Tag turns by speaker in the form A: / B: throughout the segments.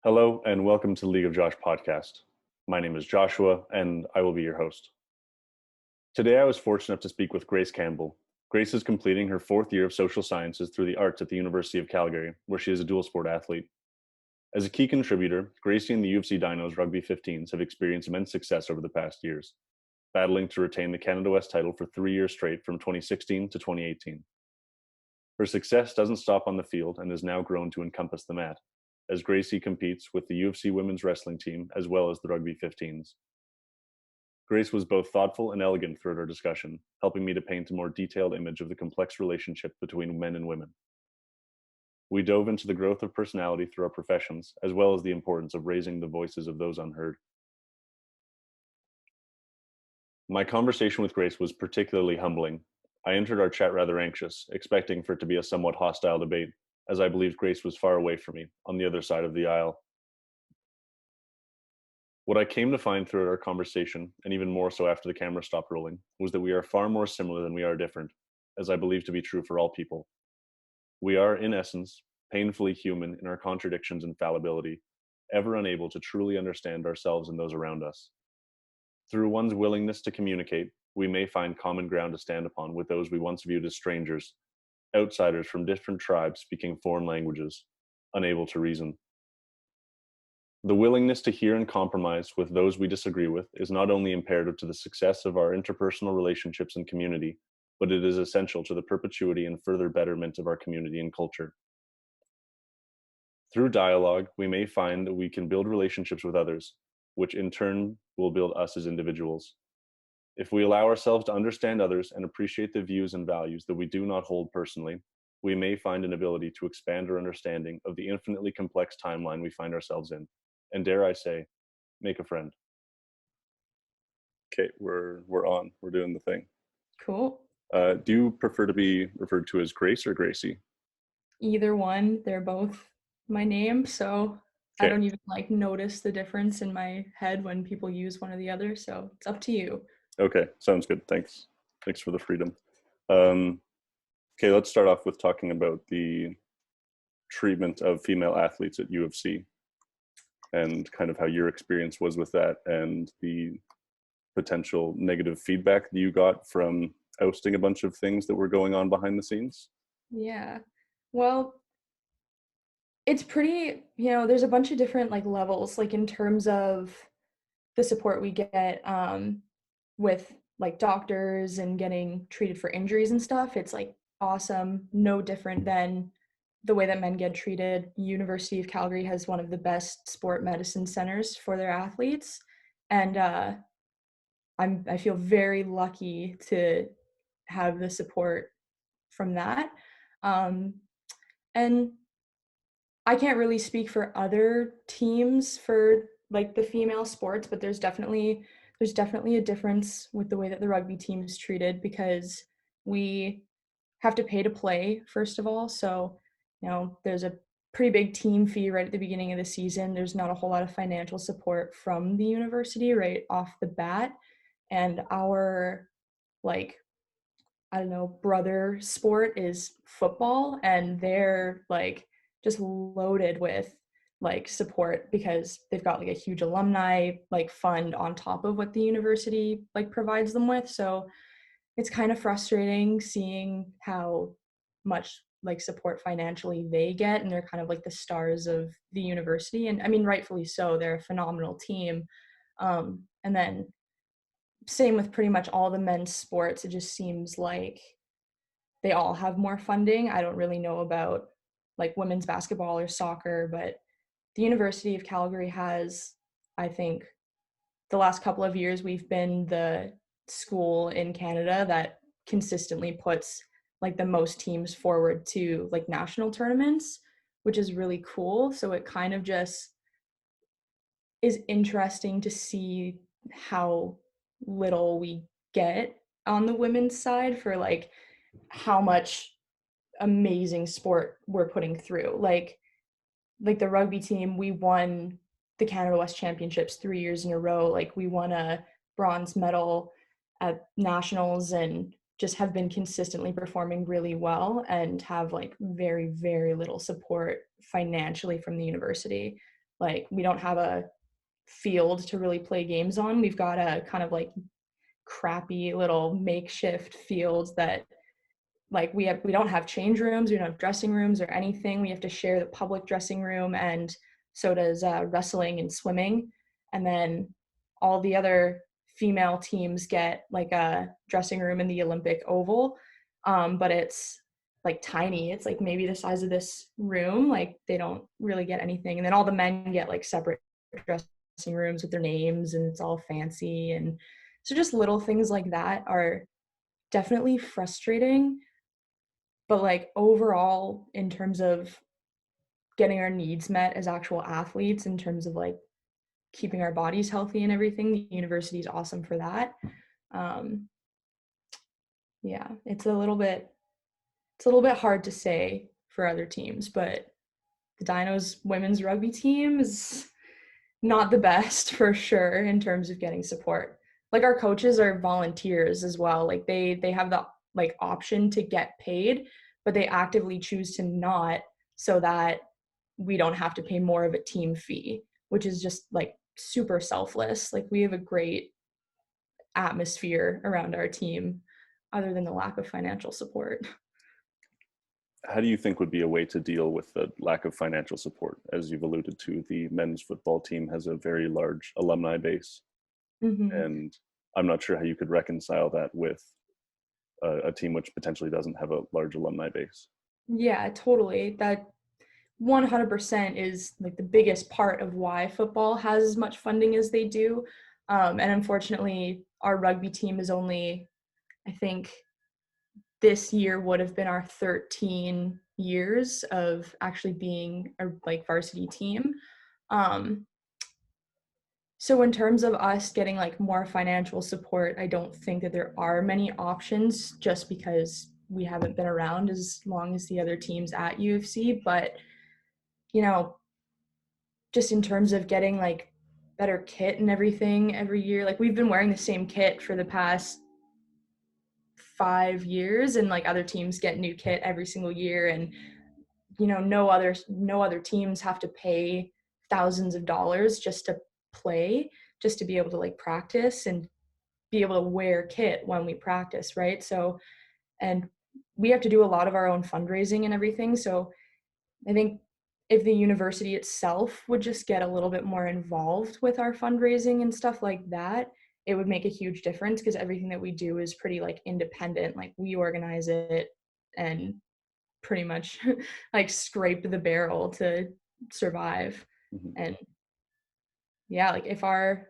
A: Hello and welcome to the League of Josh podcast. My name is Joshua and I will be your host. Today I was fortunate enough to speak with Grace Campbell. Grace is completing her fourth year of social sciences through the arts at the University of Calgary, where she is a dual sport athlete. As a key contributor, Gracie and the UFC Dinos Rugby 15s have experienced immense success over the past years, battling to retain the Canada West title for 3 years straight from 2016 to 2018. Her success doesn't stop on the field and has now grown to encompass the mat, as Gracie competes with the UFC women's wrestling team as well as the Rugby 15s. Grace was both thoughtful and elegant throughout our discussion, helping me to paint a more detailed image of the complex relationship between men and women. We dove into the growth of personality through our professions, as well as the importance of raising the voices of those unheard. My conversation with Grace was particularly humbling. I entered our chat rather anxious, expecting for it to be a somewhat hostile debate, as I believed Grace was far away from me, on the other side of the aisle. What I came to find throughout our conversation, and even more so after the camera stopped rolling, was that we are far more similar than we are different, as I believe to be true for all people. We are, in essence, painfully human in our contradictions and fallibility, ever unable to truly understand ourselves and those around us. Through one's willingness to communicate, we may find common ground to stand upon with those we once viewed as strangers, outsiders from different tribes speaking foreign languages, unable to reason. The willingness to hear and compromise with those we disagree with is not only imperative to the success of our interpersonal relationships and community, but it is essential to the perpetuity and further betterment of our community and culture. Through dialogue, we may find that we can build relationships with others, which in turn will build us as individuals. If we allow ourselves to understand others and appreciate the views and values that we do not hold personally, we may find an ability to expand our understanding of the infinitely complex timeline we find ourselves in, and dare I say, make a friend. Okay, we're on. We're doing the thing.
B: Cool.
A: Do you prefer to be referred to as Grace or Gracie?
B: Either one, they're both my name, so I
A: Okay,
B: don't even notice the difference in my head when people use one or the other, so it's up to you.
A: okay, sounds good. Thanks. Thanks for the freedom. Okay, let's start off with talking about the treatment of female athletes at U of C and kind of how your experience was with that and the potential negative feedback that you got from ousting a bunch of things that were going on behind the scenes.
B: Yeah. Well, it's pretty, there's a bunch of different levels, in terms of the support we get with doctors and getting treated for injuries and stuff. It's awesome, no different than the way that men get treated. University of Calgary has one of the best sport medicine centers for their athletes, and I feel very lucky to have the support from that. Um, and I can't really speak for other teams for the female sports, but there's definitely a difference with the way that the rugby team is treated, because we have to pay to play, first of all. So, there's a pretty big team fee right at the beginning of the season. There's not a whole lot of financial support from the university right off the bat. And our, like, I don't know, brother sport is football, and they're just loaded with support, because they've got a huge alumni fund on top of what the university provides them with. So it's kind of frustrating seeing how much support financially they get, and they're kind of the stars of the university, and I mean rightfully so. They're a phenomenal team. And then same with pretty much all the men's sports. It just seems like they all have more funding. I don't really know about women's basketball or soccer, but the University of Calgary has, I think, the last couple of years we've been the school in Canada that consistently puts the most teams forward to national tournaments, which is really cool. So it kind of just is interesting to see how little we get on the women's side for how much amazing sport we're putting through. Like the rugby team, we won the Canada West Championships 3 years in a row. We won a bronze medal at nationals, and just have been consistently performing really well, and have very, very little support financially from the university. like we don't have a field to really play games on. We've got a kind of like crappy little makeshift field that like we don't have change rooms, we don't have dressing rooms or anything. We have to share the public dressing room, and so does wrestling and swimming. And then all the other female teams get like a dressing room in the Olympic Oval, but it's like tiny. It's like maybe the size of this room. Like they don't really get anything. And then all the men get like separate dressing rooms with their names, and it's all fancy. And so just little things like that are definitely frustrating. But like overall, in terms of getting our needs met as actual athletes, in terms of like keeping our bodies healthy and everything, the university is awesome for that. Um, yeah, it's a little bit hard to say for other teams, but the Dinos women's rugby team is not the best for sure in terms of getting support. Like our coaches are volunteers as well. Like they have the like option to get paid, but they actively choose to not, so that we don't have to pay more of a team fee, which is just like super selfless. Like we have a great atmosphere around our team other than the lack of financial support.
A: How do you think would be a way to deal with the lack of financial support? As you've alluded to, the men's football team has a very large alumni base,
B: Mm-hmm.
A: and I'm not sure how you could reconcile that with a team which potentially doesn't have a large alumni base.
B: Yeah, totally. That 100% is like the biggest part of why football has as much funding as they do. And unfortunately, our rugby team is only, I think this year would have been our 13 years of actually being a like varsity team. Um, so in terms of us getting like more financial support, I don't think that there are many options just because we haven't been around as long as the other teams at UFC. But, you know, just in terms of getting like better kit and everything every year, like we've been wearing the same kit for the past 5 years, and like other teams get new kit every single year, and no other teams have to pay thousands of dollars just to play, just to be able to like practice and be able to wear kit when we practice, right? So, and we have to do a lot of our own fundraising and everything. So I think if the university itself would just get a little bit more involved with our fundraising and stuff like that, it would make a huge difference, because everything that we do is pretty like independent. Like we organize it and pretty much like scrape the barrel to survive.
A: Mhm.
B: And yeah, like if our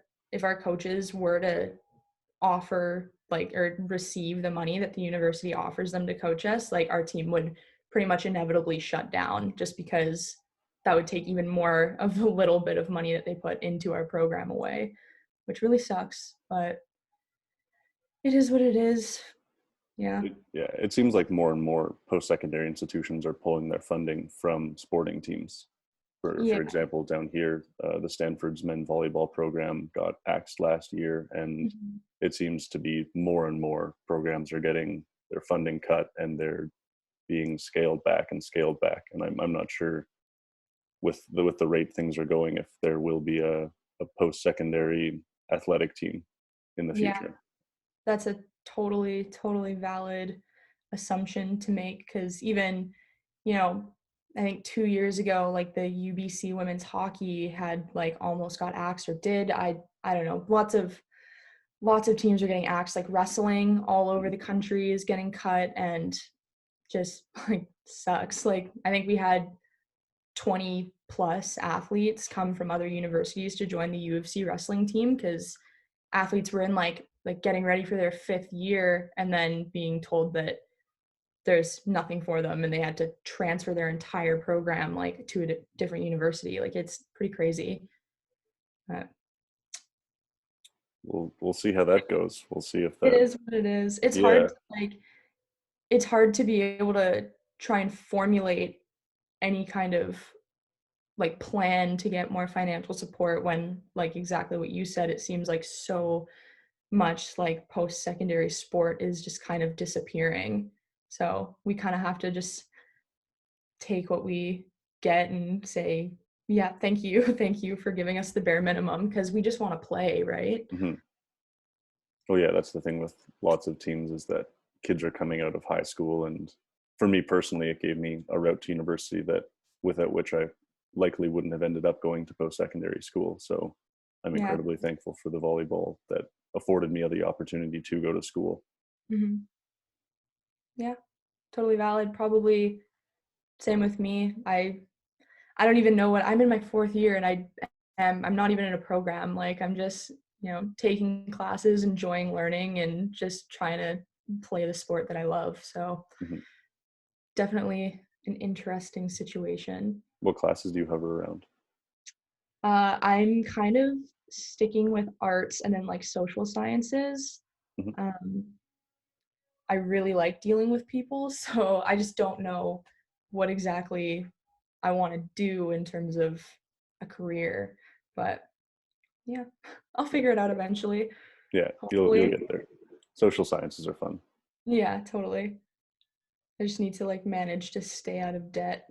B: coaches were to offer like or receive the money that the university offers them to coach us, like our team would pretty much inevitably shut down, just because that would take even more of the little bit of money that they put into our program away, which really sucks, but it is what it is. Yeah.
A: It seems like more and more post-secondary institutions are pulling their funding from sporting teams.
B: Yeah.
A: For example, down here, the Stanford's men volleyball program got axed last year, and
B: Mhm.
A: it seems to be more and more programs are getting their funding cut, and they're being scaled back and scaled back. And I'm not sure with the rate things are going if there will be a post-secondary athletic team in the
B: Yeah.
A: future.
B: That's a totally valid assumption to make, because even, you know, I think 2 years ago, like the UBC women's hockey had like almost got axed, or did. I don't know. Lots of teams are getting axed. Like wrestling all over the country is getting cut, and just like sucks. Like I think we had 20 plus athletes come from other universities to join the UFC wrestling team, because athletes were in like getting ready for their 5th year and then being told that there's nothing for them, and they had to transfer their entire program like to a different university. Like it's pretty crazy. uh,
A: We'll see how that goes. We'll see if
B: it
A: that.
B: is what it is. It's hard
A: Yeah.
B: to, like it's hard to be able to try and formulate any kind of like plan to get more financial support when, like exactly what you said, it seems like so much like post-secondary sport is just kind of disappearing. So we kind of have to just take what we get and say, Yeah, thank you. Thank you for giving us the bare minimum because we just want to play, right?
A: Hmm. Well, yeah, that's the thing with lots of teams is that kids are coming out of high school, and for me personally, it gave me a route to university that without which I likely wouldn't have ended up going to post-secondary school. So I'm
B: Yeah.
A: incredibly thankful for the volleyball that afforded me the opportunity to go to school.
B: Hmm. Yeah, totally valid. Probably same with me. I don't even know what I'm in my fourth year and I'm not even in a program. Like I'm just, taking classes, enjoying learning and just trying to play the sport that I love. So
A: Hmm.
B: definitely an interesting situation.
A: What classes do you hover around?
B: I'm kind of sticking with arts and then like social sciences.
A: Hmm.
B: Um, I really like dealing with people, so I just don't know what exactly I want to do in terms of a career. But yeah, I'll figure it out eventually,
A: Yeah, you'll
B: hopefully.
A: get there. Social sciences are fun.
B: Yeah, totally. I just need to like manage to stay out of debt.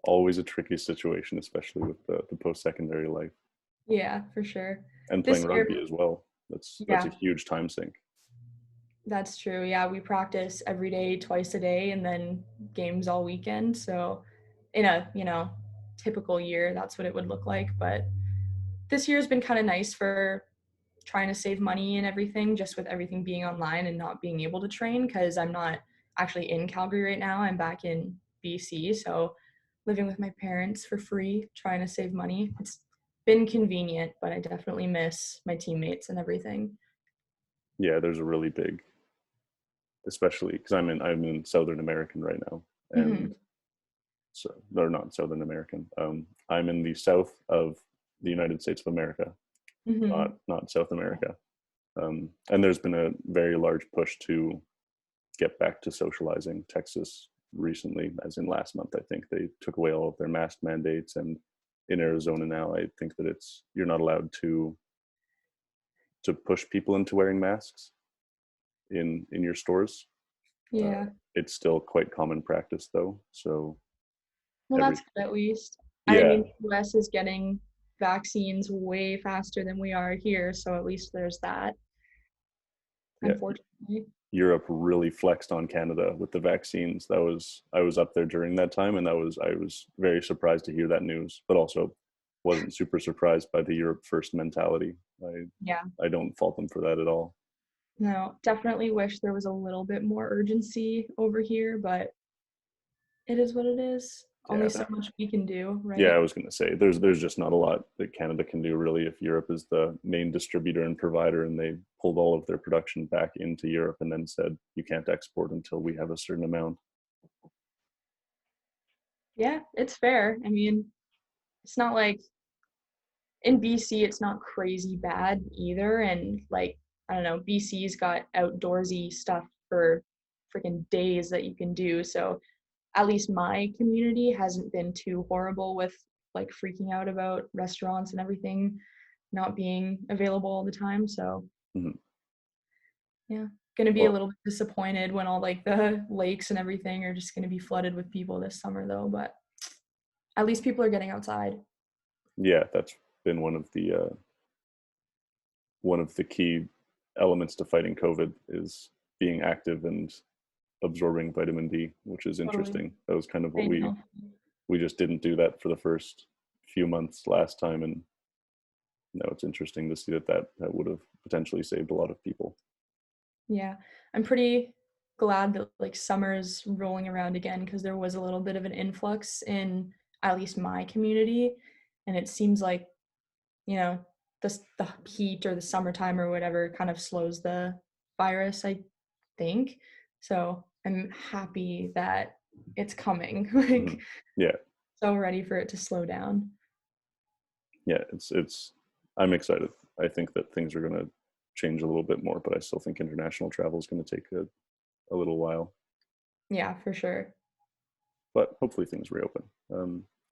A: Always a tricky situation, especially with the post-secondary life
B: Yeah, for sure.
A: and playing
B: This year,
A: rugby as well. That's a
B: yeah,
A: huge time sink.
B: that's true. Yeah, we practice every day, twice a day, and then games all weekend. So in a, typical year, that's what it would look like. But this year has been kind of nice for trying to save money and everything, just with everything being online and not being able to train because I'm not actually in Calgary right now. I'm back in BC. So living with my parents for free, trying to save money. It's been convenient, but I definitely miss my teammates and everything.
A: Yeah, there's a really big, especially because I'm in Southern American right now,
B: Hmm.
A: and so they're not Southern American. I'm in the south of the United States of America,
B: Hmm.
A: not South America. And there's been a very large push to get back to socializing. Texas recently, as in last month, I think they took away all of their mask mandates, and in Arizona now, I think that you're not allowed to push people into wearing masks in your stores. Uh,
B: Yeah.
A: it's still quite common practice though. So
B: Well,
A: every
B: that's good at least. And I
A: yeah,
B: mean, the US is getting vaccines way faster than we are here. So at least there's that,
A: yeah,
B: unfortunately.
A: Europe really flexed on Canada with the vaccines. That was I was up there during that time, and I was very surprised to hear that news, but also wasn't super surprised by the Europe first mentality.
B: Yeah.
A: I don't fault them for that at all.
B: No, definitely wish there was a little bit more urgency over here, but it is what it is.
A: Yeah,
B: Only so much we can do,
A: yeah, I
B: right?
A: was going to say there's just not a lot that Canada can do really if Europe is the main distributor and provider, and they pulled all of their production back into Europe and then said you can't export until we have a certain amount.
B: Yeah, it's fair. I mean, it's not like in BC, it's not crazy bad either. And like, I don't know, BC's got outdoorsy stuff for freaking days that you can do. So at least my community hasn't been too horrible with like freaking out about restaurants and everything not being available all the time. So
A: Mhm.
B: yeah, gonna be a
A: Well,
B: little bit disappointed when all like the lakes and everything are just gonna be flooded with people this summer though, but at least people are getting outside.
A: yeah, that's been one of the key elements to fighting COVID is being active and absorbing vitamin D, which is
B: Totally.
A: interesting. That was kind of what
B: I
A: we
B: know.
A: we just didn't do that for the first few months last time, and now it's interesting to see that would have potentially saved a lot of people.
B: Yeah. I'm pretty glad that like summer's rolling around again because there was a little bit of an influx in at least my community. And it seems like, you know, the heat or the summertime or whatever kind of slows the virus, I think. So I'm happy that it's coming.
A: Mhm.
B: Like
A: Yeah,
B: so ready for it to slow down.
A: yeah, it's. I'm excited. I think that things are going to change a little bit more, but I still think international travel is going to take a little while.
B: Yeah, for sure.
A: But hopefully things reopen.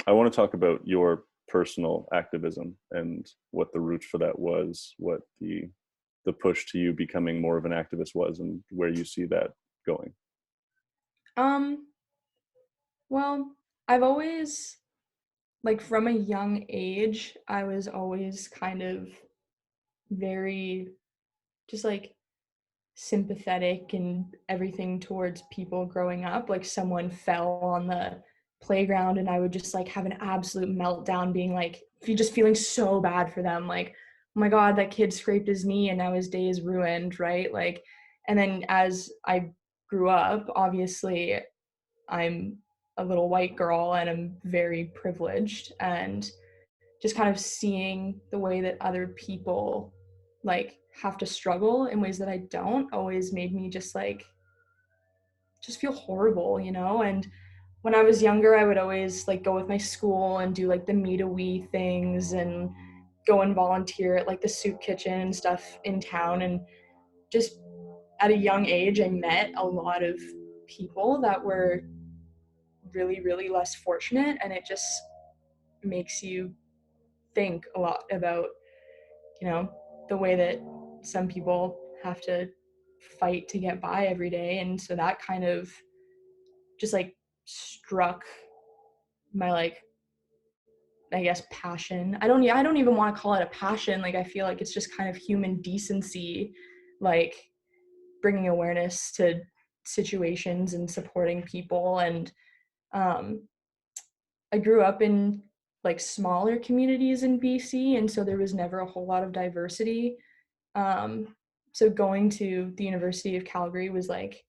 A: I want to talk about your personal activism and what the roots for that was, what the push to you becoming more of an activist was, and where you see that going.
B: Um, well, I've always like from a young age, I was always kind of very just like sympathetic and everything towards people growing up. Like someone fell on the playground and I would just like have an absolute meltdown being like just feeling so bad for them, like, oh my god, that kid scraped his knee and now his day is ruined, right? Like, and then as I grew up, obviously I'm a little white girl and I'm very privileged, and just kind of seeing the way that other people like have to struggle in ways that I don't always made me just like just feel horrible, you know? And when I was younger, I would always like go with my school and do like the meet a wee things and go and volunteer at like the soup kitchen and stuff in town. And just at a young age, I met a lot of people that were really, really less fortunate. And it just makes you think a lot about, you know, the way that some people have to fight to get by every day. And so that kind of just like struck my like, I guess, passion. I don't even want to call it a passion. Like I feel like it's just kind of human decency, like bringing awareness to situations and supporting people. And um I grew up in like smaller communities in BC, and so there was never a whole lot of diversity. So going to the University of Calgary was like,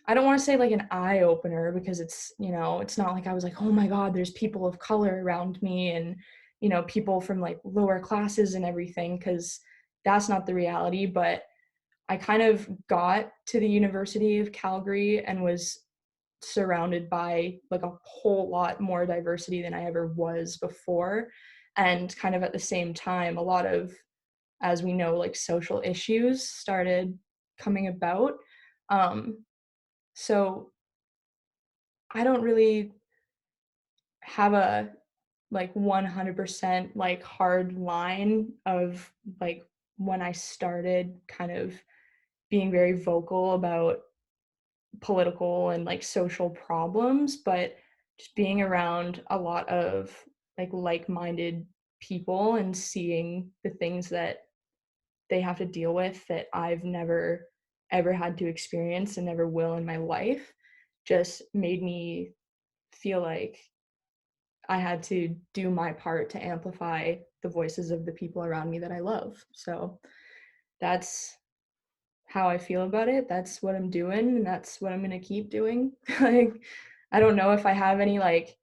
B: I don't want to say like an eye opener, because it's, you know, it's not like I was like, oh my God, there's people of color around me and, you know, people from like lower classes and everything, because that's not the reality. But I kind of got to the University of Calgary and was surrounded by like a whole lot more diversity than I ever was before. And kind of at the same time, a lot of, as we know, like social issues started coming about. Um, so I don't really have a like 100% like hard line of like when I started kind of being very vocal about political and like social problems, but just being around a lot of like-minded people and seeing the things that they have to deal with that I've never ever had to experience and never will in my life just made me feel like I had to do my part to amplify the voices of the people around me that I love. So that's how I feel about it. That's what I'm doing, and that's what I'm going to keep doing. Like, I don't know if I have any like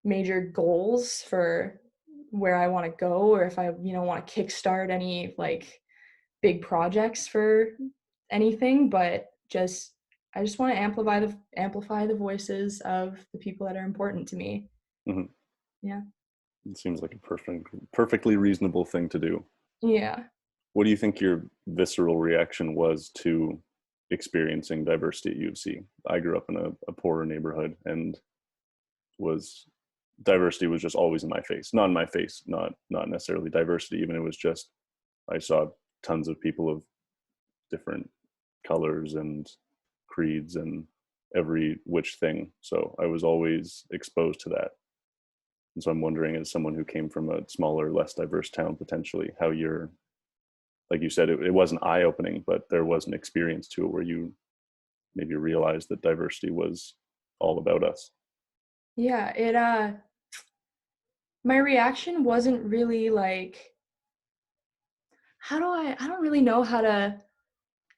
B: major goals for where I want to go, or if I, you know, want to kickstart any like big projects for anything, but just I just want to amplify the voices of the people that are important to me.
A: Mhm.
B: Yeah.
A: It seems like a perfectly reasonable thing to do.
B: Yeah.
A: What do you think your visceral reaction was to experiencing diversity at U of C? I grew up in a poorer neighborhood, and was diversity was just always in my face. Not in my face, not necessarily diversity even. It was just I saw tons of people of different colors and creeds and every which thing. So I was always exposed to that. And so I'm wondering, as someone who came from a smaller, less diverse town, potentially, how you're, like you said, it wasn't eye opening, but there was an experience to it where you maybe realized that diversity was all about us.
B: Yeah, it my reaction wasn't really like, I don't really know how to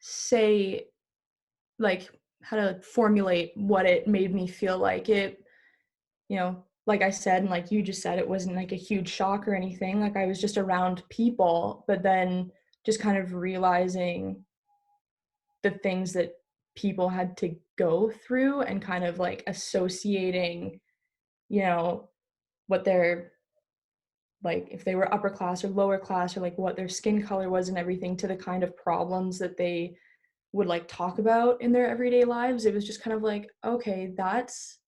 B: say, like, how to formulate what it made me feel like. It, you know, like I said, and like you just said, it wasn't like a huge shock or anything. Like I was just around people, but then just kind of realizing the things that people had to go through and kind of like associating, you know, what their, like if they were upper class or lower class, or like what their skin color was and everything, to the kind of problems that they would like talk about in their everyday lives. It was just kind of like, okay, that's,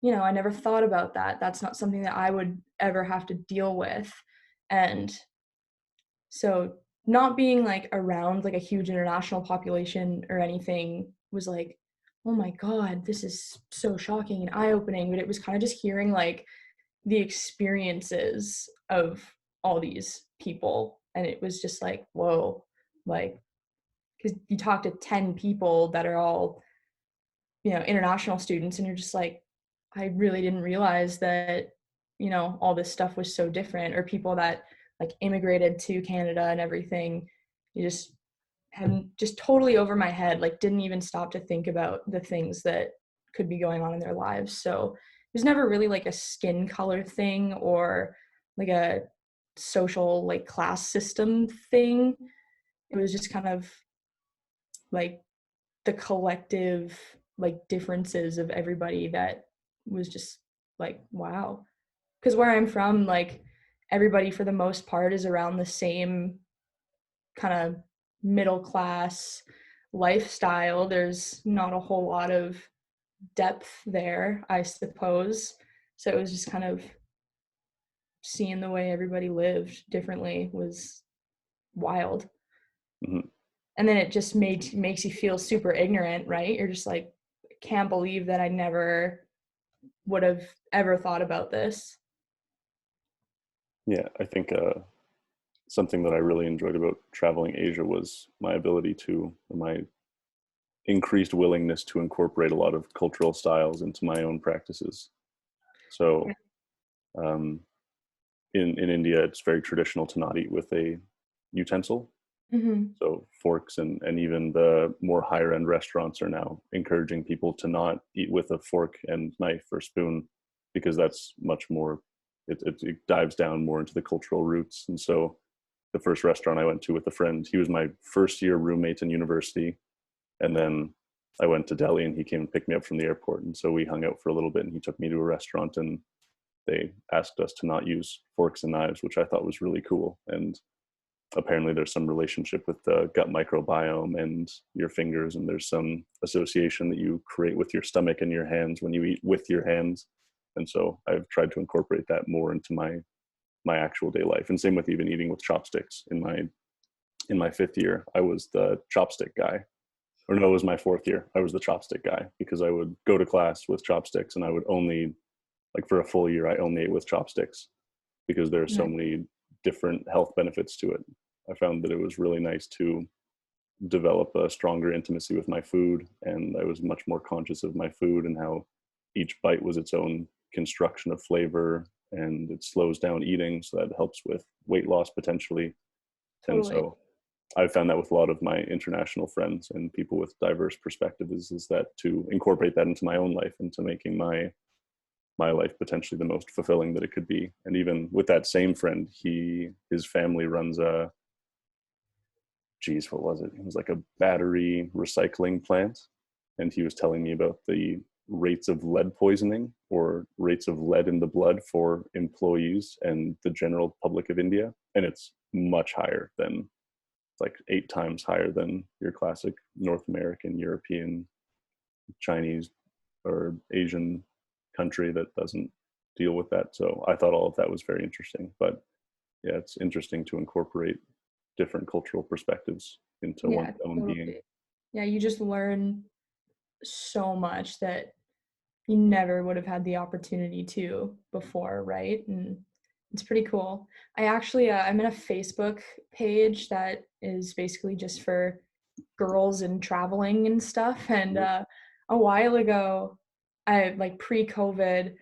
B: you know, I never thought about that. That's not something that I would ever have to deal with. And so not being like around like a huge international population or anything was like, oh my God, this is so shocking and eye-opening. But it was kind of just hearing like the experiences of all these people. And it was just like, whoa, like, because you talk to 10 people that are all, international students, and you're just like, I really didn't realize that, all this stuff was so different, or people that like immigrated to Canada and everything. You just had just totally over my head, like didn't even stop to think about the things that could be going on in their lives. So there's never really like a skin color thing or like a social like class system thing. It was just kind of like the collective like differences of everybody that was just like, wow. Because where I'm from, like everybody for the most part is around the same kind of middle class lifestyle. There's not a whole lot of depth there, I suppose. So it was just kind of seeing the way everybody lived differently was wild.
A: Mm-hmm.
B: And then it just makes you feel super ignorant, right? You're just like, can't believe that I never would have ever thought about this.
A: Yeah, I think something that I really enjoyed about traveling Asia was my ability to, my increased willingness to incorporate a lot of cultural styles into my own practices. So um, in India, it's very traditional to not eat with a utensil.
B: Mm-hmm.
A: So forks and even the more higher end restaurants are now encouraging people to not eat with a fork and knife or spoon, because that's much more, it dives down more into the cultural roots. And so the first restaurant I went to with a friend, he was my first year roommate in university. And then I went to Delhi and he came and picked me up from the airport. And so we hung out for a little bit and he took me to a restaurant and they asked us to not use forks and knives, which I thought was really cool. And apparently there's some relationship with the gut microbiome and your fingers, and there's some association that you create with your stomach and your hands when you eat with your hands. And so I've tried to incorporate that more into my actual day life. And same with even eating with chopsticks. In my fifth year, I was the chopstick guy. Or no, it was my fourth year. I was the chopstick guy because I would go to class with chopsticks, and I would only, like for a full year, I only ate with chopsticks because there are so many different health benefits to it. I found that it was really nice to develop a stronger intimacy with my food, and I was much more conscious of my food and how each bite was its own construction of flavor, and it slows down eating, so that helps with weight loss potentially. And
B: Totally.
A: so I found that with a lot of my international friends and people with diverse perspectives is that to incorporate that into my own life, into making my life potentially the most fulfilling that it could be. And even with that same friend, his family runs what was it? It was like a battery recycling plant. And he was telling me about the rates of lead poisoning or rates of lead in the blood for employees and the general public of India. And it's much higher than, like 8 times higher than your classic North American, European, Chinese, or Asian country that doesn't deal with that. So I thought all of that was very interesting. But yeah, it's interesting to incorporate different cultural perspectives into
B: Yeah,
A: one's own being.
B: totally. Yeah, you just learn so much that you never would have had the opportunity to before, right? And it's pretty cool. I actually, I'm in a Facebook page that is basically just for girls and traveling and stuff. And a while ago, I like pre-COVID,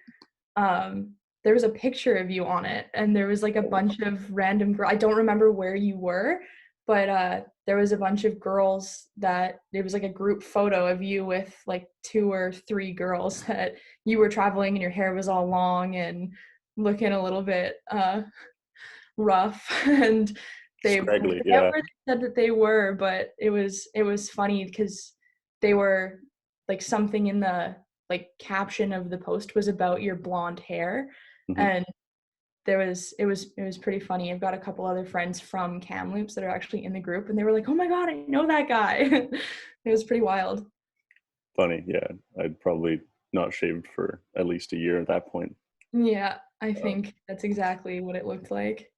B: there was a picture of you on it, and there was like a bunch of random girls. I don't remember where you were, but there was a bunch of girls that it was like a group photo of you with like 2 or 3 girls that you were traveling, and your hair was all long and looking a little bit rough. And they, I
A: Scraggly,
B: forget
A: yeah.
B: where they said that they were, but it was funny because they were like, something in the like caption of the post was about your blonde hair.
A: Mm-hmm.
B: And it was pretty funny. I've got a couple other friends from Kamloops that are actually in the group, and they were like, oh my god, I know that guy. It was pretty wild.
A: Funny, yeah. I'd probably not shaved for at least a year at that point.
B: Yeah, I think that's exactly what it looked like.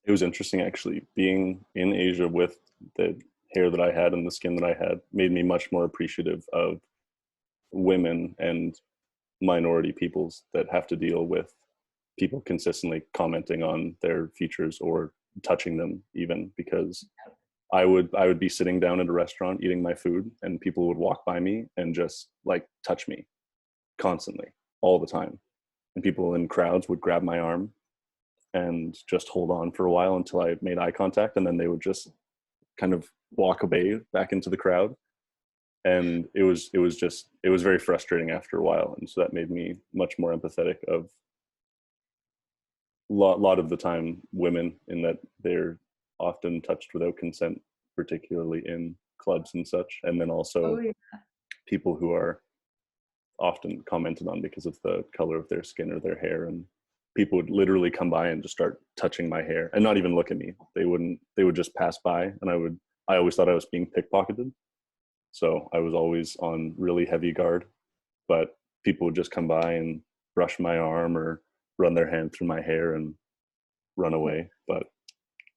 A: It was interesting actually being in Asia with the hair that I had and the skin that I had made me much more appreciative of women and minority peoples that have to deal with people consistently commenting on their features or touching them, even because I would be sitting down at a restaurant eating my food, and people would walk by me and just like touch me constantly, all the time. And people in crowds would grab my arm and just hold on for a while until I made eye contact, and then they would just kind of walk away back into the crowd. And it was very frustrating after a while, and so that made me much more empathetic of lot of the time women, in that they're often touched without consent, particularly in clubs and such, and then also
B: Oh yeah.
A: people who are often commented on because of the color of their skin or their hair. And people would literally come by and just start touching my hair and not even look at me. They would just pass by, and I always thought I was being pickpocketed, so I was always on really heavy guard. But people would just come by and brush my arm or run their hand through my hair and run away. But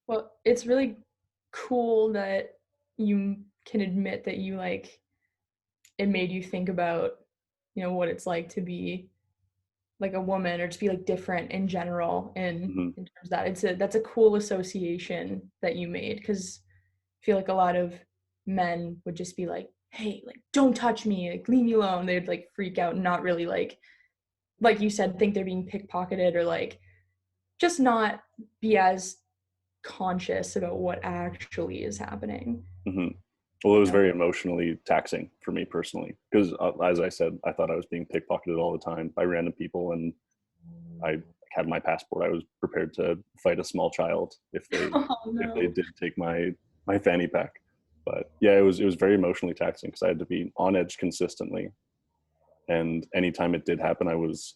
B: Well, it's really cool that you can admit that you like it made you think about, what it's like to be like a woman or just be like different in general
A: mhm,
B: in terms of that. That's a cool association that you made, because I feel like a lot of men would just be like, hey, like don't touch me, like leave me alone. They'd like freak out and not really like you said, think they're being pickpocketed, or like just not be as conscious about what actually is happening.
A: mhm. Well, it was
B: Yeah.
A: very emotionally taxing for me personally, because as I said, I thought I was being pickpocketed all the time by random people, and I had my passport. I was prepared to fight a small child
B: Oh
A: if they
B: no.
A: did take my fanny pack. But yeah, it was very emotionally taxing because I had to be on edge consistently, and anytime it did happen, I was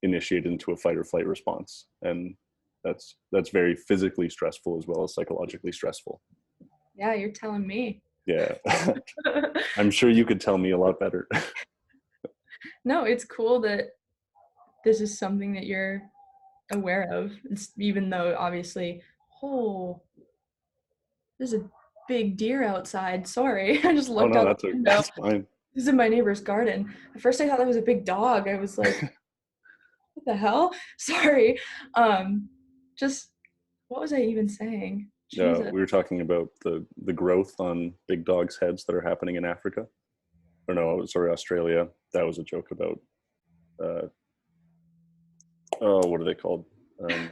A: initiated into a fight or flight response, and that's very physically stressful as well as psychologically stressful.
B: Yeah, you're telling me.
A: Yeah, I'm sure you could tell me a lot better.
B: No, it's cool that this is something that you're aware of. Even though obviously, oh, there's a big deer outside. Sorry, I just
A: Oh
B: looked
A: no,
B: out the window.
A: that's fine.
B: This is in my neighbor's garden. At first, I thought that was a big dog. I was like, what the hell? Sorry. Um, just what was I even saying? Jesus.
A: We were talking about the growth on big dogs' heads that are happening in Africa. Or no, sorry, Australia. That was a joke about uh, oh, what are they called? Um,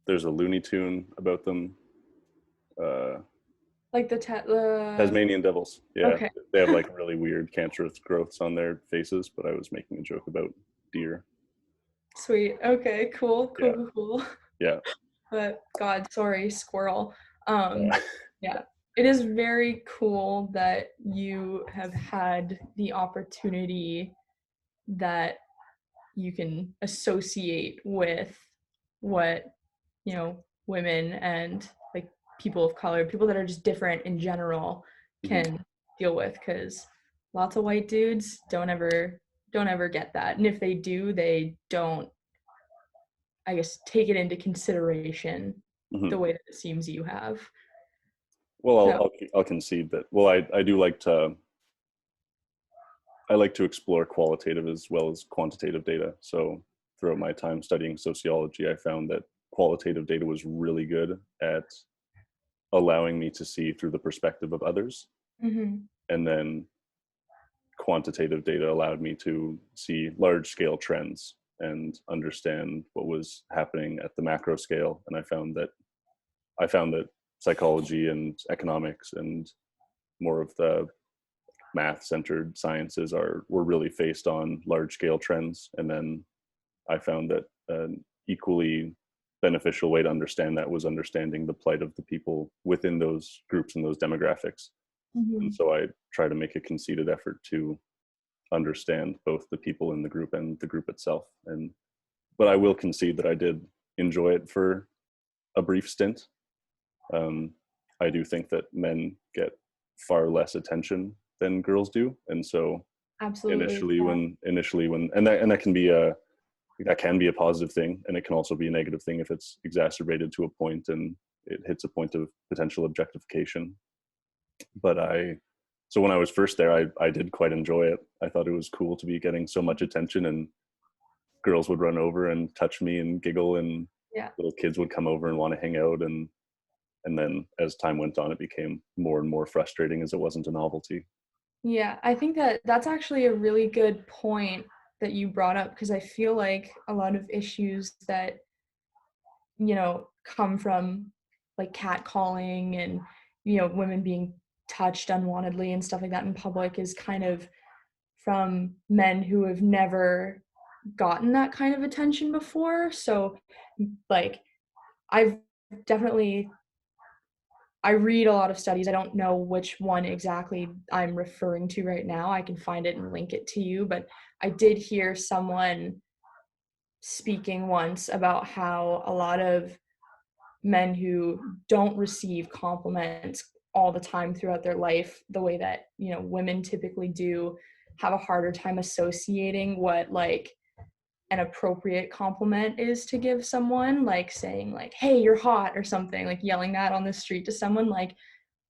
A: there's a Looney Tune about them. Uh,
B: Like the
A: Tasmanian devils. Yeah,
B: okay.
A: they have like really weird cancerous growths on their faces. But I was making a joke about deer.
B: Sweet. Okay, cool, cool,
A: Yeah,
B: cool, cool.
A: yeah,
B: But God, sorry, squirrel.
A: yeah.
B: Yeah. It is very cool that you have had the opportunity that you can associate with what, women and like people of color, people that are just different in general
A: Mhm,
B: can deal with, because lots of white dudes don't ever get that. And if they do, they don't, I guess, take it into consideration
A: mhm.
B: the way that it seems you have.
A: Well,
B: So,
A: I'll concede that. Well, I do like to I like to explore qualitative as well as quantitative data. So throughout my time studying sociology, I found that qualitative data was really good at allowing me to see through the perspective of others.
B: mhm,
A: And then quantitative data allowed me to see large scale trends and understand what was happening at the macro scale. And I found that psychology and economics and more of the math centered sciences were really based on large scale trends. And then I found that an equally beneficial way to understand that was understanding the plight of the people within those groups and those demographics. And
B: mhm.
A: so I try to make a conceited effort to understand both the people in the group and the group itself. And but I will concede that I did enjoy it for a brief stint. Um, I do think that men get far less attention than girls do, and so
B: Absolutely.
A: initially when and that can be a positive thing, and it can also be a negative thing if it's exacerbated to a point and it hits a point of potential objectification. But So when I was first there, I did quite enjoy it. I thought it was cool to be getting so much attention, and girls would run over and touch me and giggle, and
B: Yeah.
A: little kids would come over and want to hang out. And then as time went on, it became more and more frustrating as it wasn't a novelty.
B: Yeah, I think that that's actually a really good point that you brought up because I feel like a lot of issues that, come from like catcalling and, women being touched unwantedly and stuff like that in public is kind of from men who have never gotten that kind of attention before. So, like, I've definitely I read a lot of studies. I don't know which one exactly I'm referring to right now. I can find it and link it to you, but I did hear someone speaking once about how a lot of men who don't receive compliments all the time throughout their life, the way that, women typically do, have a harder time associating what like an appropriate compliment is to give someone, like saying like, hey, you're hot or something, like yelling that on the street to someone. Like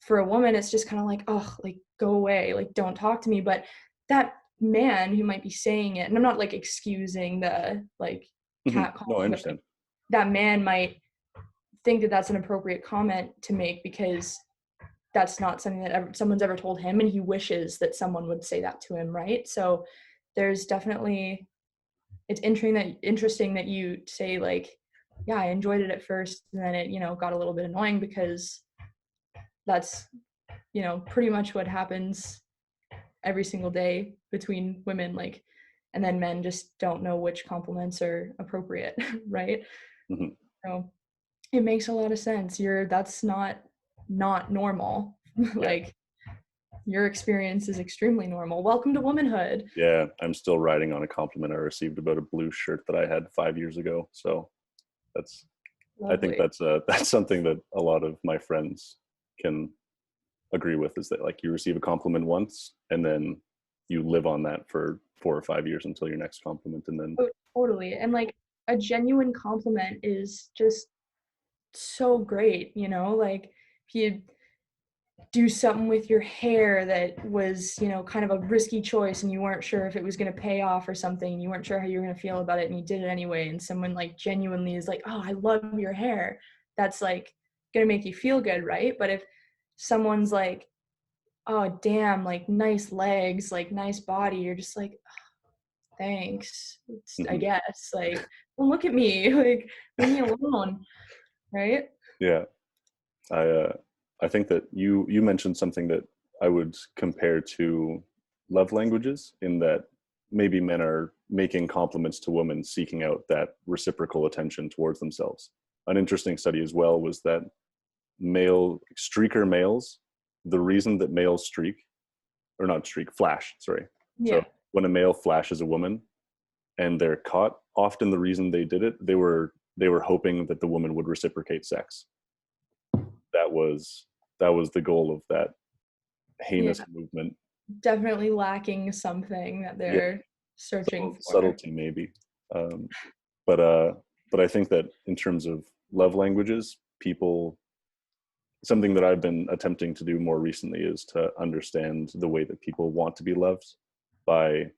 B: for a woman, it's just kind of like, oh, like go away, like don't talk to me. But that man who might be saying it, and I'm not like excusing the like
A: Hmm.
B: cat
A: No, I
B: calling, but like
A: understand.
B: that man might think that that's an appropriate comment to make because that's not something that someone's ever told him, and he wishes that someone would say that to him, right? So there's definitely, it's interesting that you say like, yeah, I enjoyed it at first and then it, got a little bit annoying because that's, pretty much what happens every single day between women, like, and then men just don't know which compliments are appropriate, right?
A: Hmm.
B: So it makes a lot of sense. That's not normal.
A: Yeah.
B: Like your experience is extremely normal. Welcome to womanhood.
A: Yeah, I'm still riding on a compliment I received about a blue shirt that I had 5 years ago. So that's, I think
B: Lovely.
A: that's that's something that a lot of my friends can agree with, is that like you receive a compliment once and then you live on that for 4 or 5 years until your next compliment, and then
B: Oh, totally. And like a genuine compliment is just so great, like if you do something with your hair that was, kind of a risky choice and you weren't sure if it was going to pay off or something, and you weren't sure how you were going to feel about it and you did it anyway, and someone like genuinely is like, oh, I love your hair, that's like going to make you feel good, right? But if someone's like, oh damn, like nice legs, like nice body, you're just like, thanks, I
A: mhm.
B: guess, like, well, look at me, like leave me alone, right?
A: Yeah, I I think that you mentioned something that I would compare to love languages, in that maybe men are making compliments to women seeking out that reciprocal attention towards themselves. An interesting study as well was that male streaker males, the reason that males streak, or not streak, flash, sorry. So
B: Yeah.
A: when a male flashes a woman and they're caught, often the reason they did it, they were hoping that the woman would reciprocate sex. That was the goal of that
B: Yeah,
A: heinous movement.
B: definitely lacking something that
A: Yeah,
B: they're searching for.
A: subtlety maybe. Um, but I think that in terms of love languages, people, something that I've been attempting to do more recently is to understand the way that people want to be loved by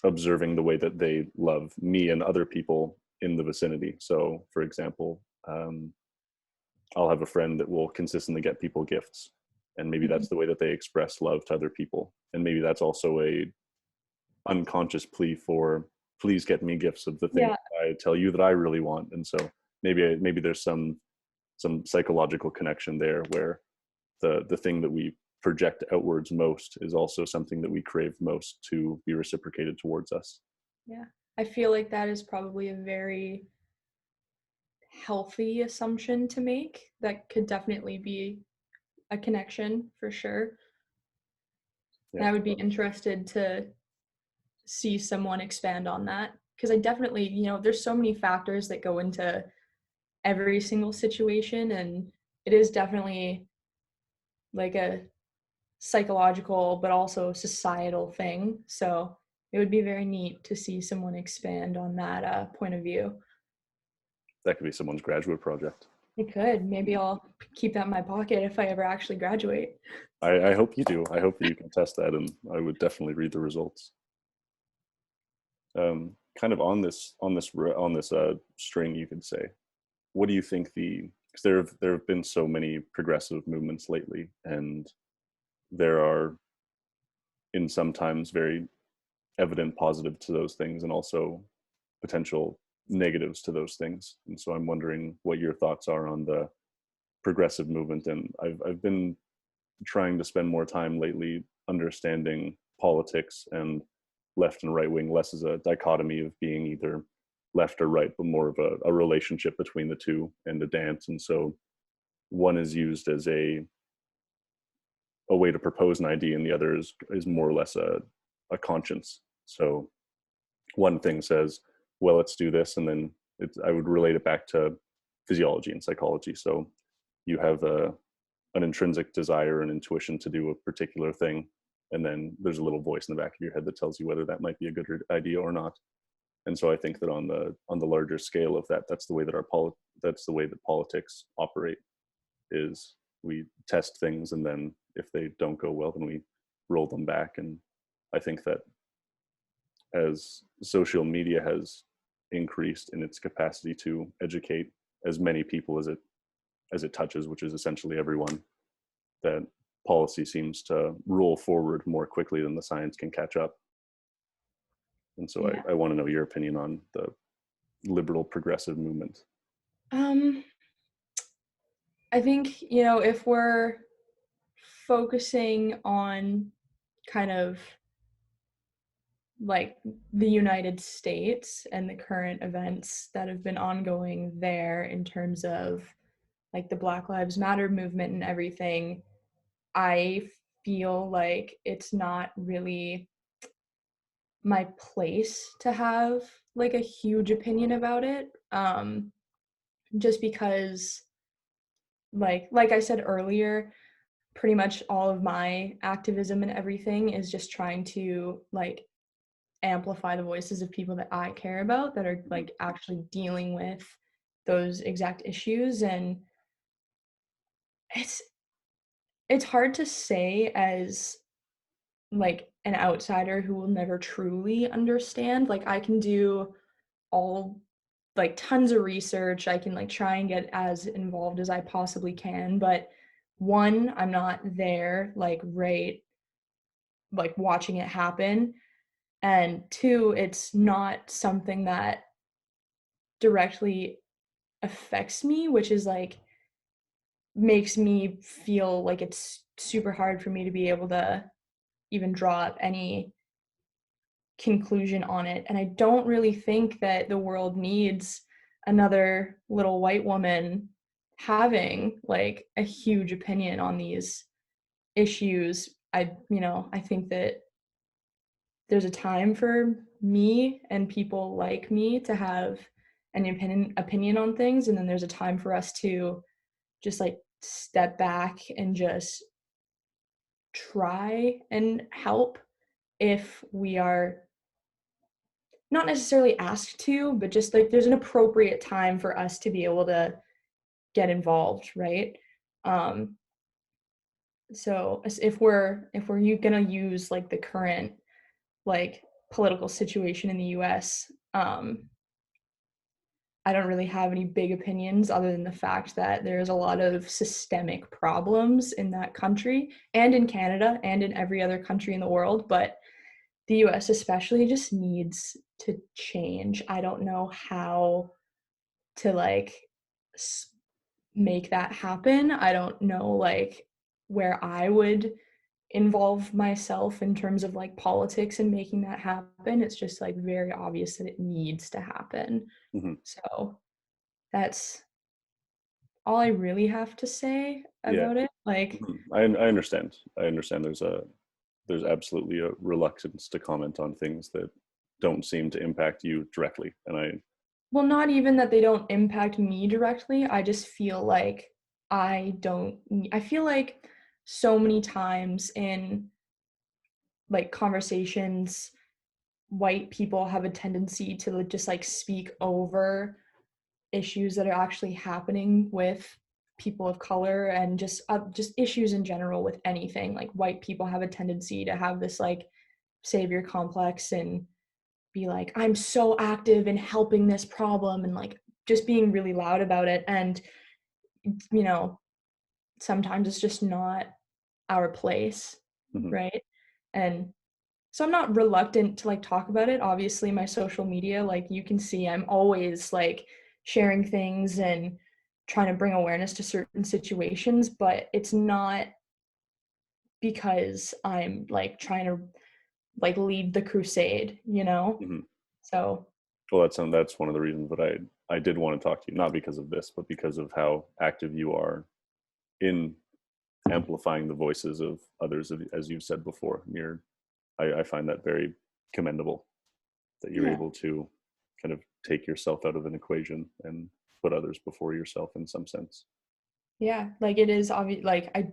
A: observing the way that they love me and other people in the vicinity. So, for example, I'll have a friend that will consistently get people gifts, and maybe
B: Mhm.
A: that's the way that they express love to other people. And maybe that's also a unconscious plea for, please get me gifts of the things
B: Yeah,
A: I tell you that I really want. And so maybe there's some psychological connection there, where the thing that we project outwards most is also something that we crave most to be reciprocated towards us.
B: yeah. I feel like that is probably a very healthy assumption to make. That could definitely be a connection for sure. And
A: Yeah.
B: I would be interested to see someone expand on that because I definitely, there's so many factors that go into every single situation, and it is definitely like a psychological but also societal thing. So it would be very neat to see someone expand on that point of view.
A: That could be someone's graduate project.
B: It could. Maybe I'll keep that in my pocket if I ever actually graduate.
A: I hope you do. I hope that you can test that, and I would definitely read the results. Kind of on this string, you could say. What do you think because there have been so many progressive movements lately, and there are in sometimes very evident positive to those things, and also potential negatives to those things. And so I'm wondering what your thoughts are on the progressive movement. And I've been trying to spend more time lately understanding politics and left and right wing less as a dichotomy of being either left or right, but more of a relationship between the two and a dance. And so one is used as a way to propose an idea, and the other is more or less a conscience. So one thing says, well, let's do this, and then I would relate it back to physiology and psychology. So you have an intrinsic desire and intuition to do a particular thing, and then there's a little voice in the back of your head that tells you whether that might be a good idea or not. And so I think that on the larger scale of that, that's the way that politics operate. Is we test things, and then if they don't go well, then we roll them back. And I think that as social media has increased in its capacity to educate as many people as it touches, which is essentially everyone, that policy seems to roll forward more quickly than the science can catch up. And so
B: Yeah.
A: I want to know your opinion on the liberal progressive movement.
B: Um, I think, if we're focusing on kind of like the United States and the current events that have been ongoing there in terms of like the Black Lives Matter movement and everything, I feel like it's not really my place to have like a huge opinion about it. Just because like I said earlier, pretty much all of my activism and everything is just trying to like amplify the voices of people that I care about that are like actually dealing with those exact issues. And it's it's hard to say as like an outsider who will never truly understand. Like I can do all like tons of research. I can like try and get as involved as I possibly can, but one, I'm not there like right like watching it happen, and two, it's not something that directly affects me, which is like makes me feel like it's super hard for me to be able to even draw up any conclusion on it. And I don't really think that the world needs another little white woman having like a huge opinion on these issues. I think that there's a time for me and people like me to have an opinion on things, and then there's a time for us to just like step back and just try and help if we are not necessarily asked to, but just like there's an appropriate time for us to be able to get involved, right? Um, so if we're gonna use like the current like political situation in the US, I don't really have any big opinions other than the fact that there's a lot of systemic problems in that country and in Canada and in every other country in the world, but the US especially just needs to change. I don't know how to like make that happen. I don't know like where I would involve myself in terms of like politics and making that happen. It's just like very obvious that it needs to happen.
A: Mm-hmm.
B: So that's all I really have to say
A: Yeah.
B: about it. Like,
A: Mm-hmm. I understand. I understand. There's absolutely a reluctance to comment on things that don't seem to impact you directly, and
B: well, not even that they don't impact me directly. I just feel like I feel like so many times in like conversations, white people have a tendency to just like speak over issues that are actually happening with people of color, and just issues in general with anything. Like, white people have a tendency to have this like savior complex and be like, I'm so active in helping this problem, and like just being really loud about it. And you know, sometimes it's just not our place,
A: Hmm.
B: right? And so I'm not reluctant to like talk about it. Obviously, my social media, like you can see, I'm always like sharing things and trying to bring awareness to certain situations, but it's not because I'm like trying to like lead the crusade, you know?
A: Hmm.
B: So,
A: Well, that's one of the reasons that I did want to talk to you, not because of this, but because of how active you are in amplifying the voices of others, as you've said before. I find that very commendable, that you're
B: yeah.
A: able to kind of take yourself out of an equation and put others before yourself in some sense.
B: Yeah, like it is obvious, like I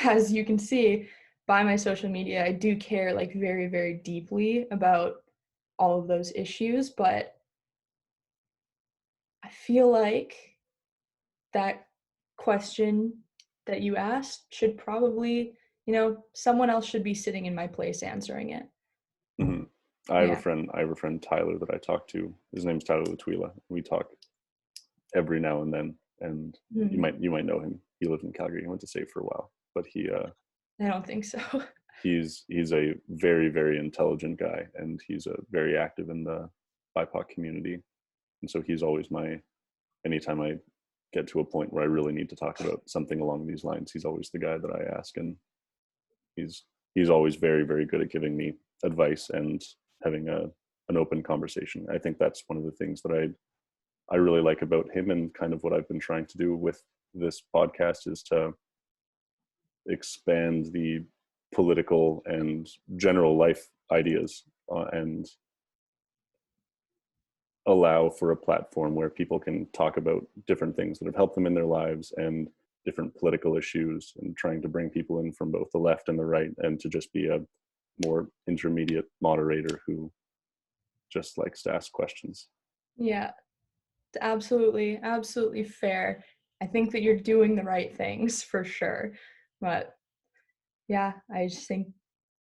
B: as you can see by my social media, I do care like very, very deeply about all of those issues, but I feel like that question that you asked should probably, someone else should be sitting in my place answering it.
A: Hmm.
B: Yeah.
A: I have a friend Tyler that I talk to. His name's Tyler Latwila. We talk every now and then, and
B: Mhm.
A: you might know him. He lived in Calgary. He went to SAFE for a while, but
B: I don't think so.
A: he's a very, very intelligent guy, and he's very active in the BIPOC community. And so he's always my, anytime I get to a point where I really need to talk about something along these lines, he's always the guy that I ask. And he's he's always very, very good at giving me advice and having an open conversation. I think that's one of the things that I really like about him, and kind of what I've been trying to do with this podcast is to expand the political and general life ideas, and allow for a platform where people can talk about different things that have helped them in their lives and different political issues, and trying to bring people in from both the left and the right, and to just be a more intermediate moderator who just likes to ask questions.
B: Yeah, absolutely, absolutely fair. I think that you're doing the right things for sure. But yeah, I just think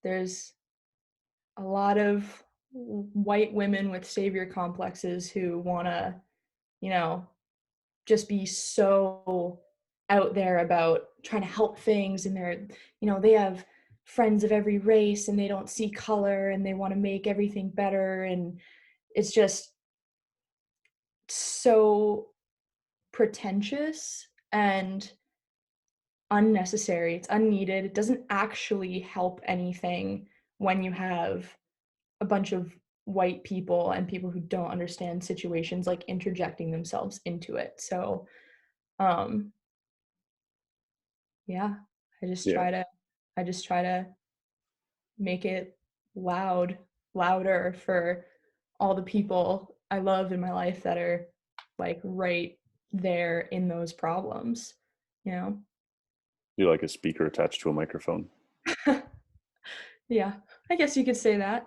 B: there's a lot of white women with savior complexes who want to, you know, just be so out there about trying to help things, and they have friends of every race and they don't see color and they want to make everything better, and it's just so pretentious and unnecessary. It's unneeded. It doesn't actually help anything when you have a bunch of white people and people who don't understand situations like interjecting themselves into it. So, um, yeah, I just
A: Yeah,
B: try to I just try to make it louder for all the people I love in my life that are like right there in those problems, you know?
A: you like a speaker attached to a microphone.
B: Yeah, I guess you could say that.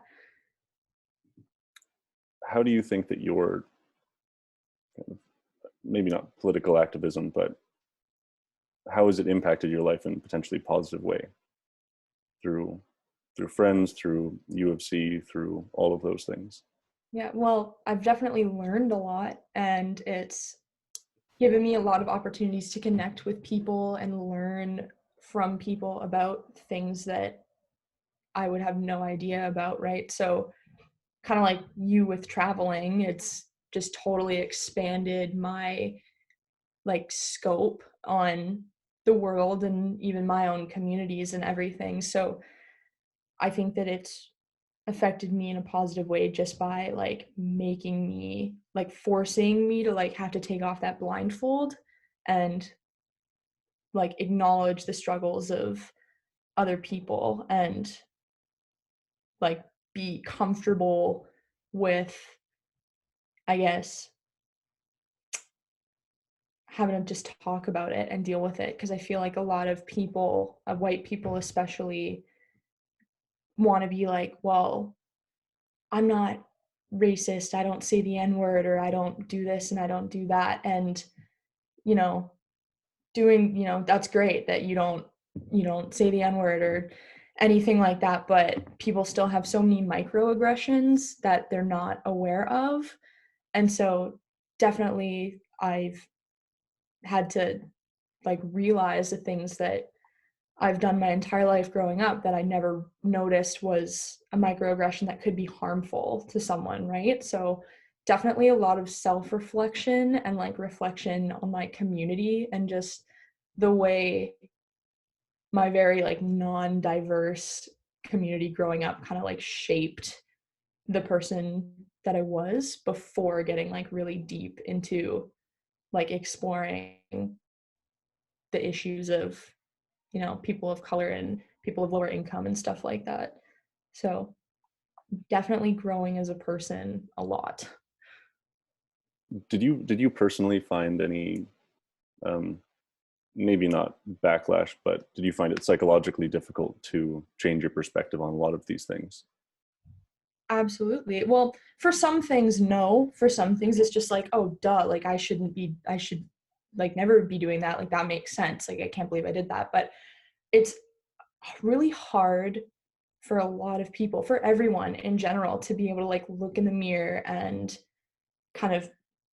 A: How do you think that your, maybe not political activism, but how has it impacted your life in a potentially positive way, through friends, through U of C, through all of those things?
B: Yeah, well, I've definitely learned a lot, and it's given me a lot of opportunities to connect with people and learn from people about things that I would have no idea about, right? So, kind of like you with traveling, it's just totally expanded my like scope on the world and even my own communities and everything. So, I think that it's affected me in a positive way just by like making me like forcing me to like have to take off that blindfold and like acknowledge the struggles of other people, and like be comfortable with, I guess, having to just talk about it and deal with it, because I feel like a lot of people, white people especially, want to be like, well, I'm not racist, I don't say the N-word, or I don't do this and I don't do that. And, you know, doing, that's great that you don't say the N-word or anything like that, but people still have so many microaggressions that they're not aware of. And so definitely I've had to like realize the things that I've done my entire life growing up that I never noticed was a microaggression that could be harmful to someone, right? So definitely a lot of self-reflection and like reflection on my community and just the way my very like non-diverse community growing up kind of like shaped the person that I was before getting like really deep into like exploring the issues of, people of color and people of lower income and stuff like that. So definitely growing as a person a lot.
A: Did you personally find any, um, maybe not backlash, but did you find it psychologically difficult to change your perspective on a lot of these things?
B: Absolutely. Well, for some things, no. For some things, it's just like, oh, duh, like I should like never be doing that. Like that makes sense. Like I can't believe I did that. But it's really hard for a lot of people, for everyone in general, to be able to like look in the mirror and kind of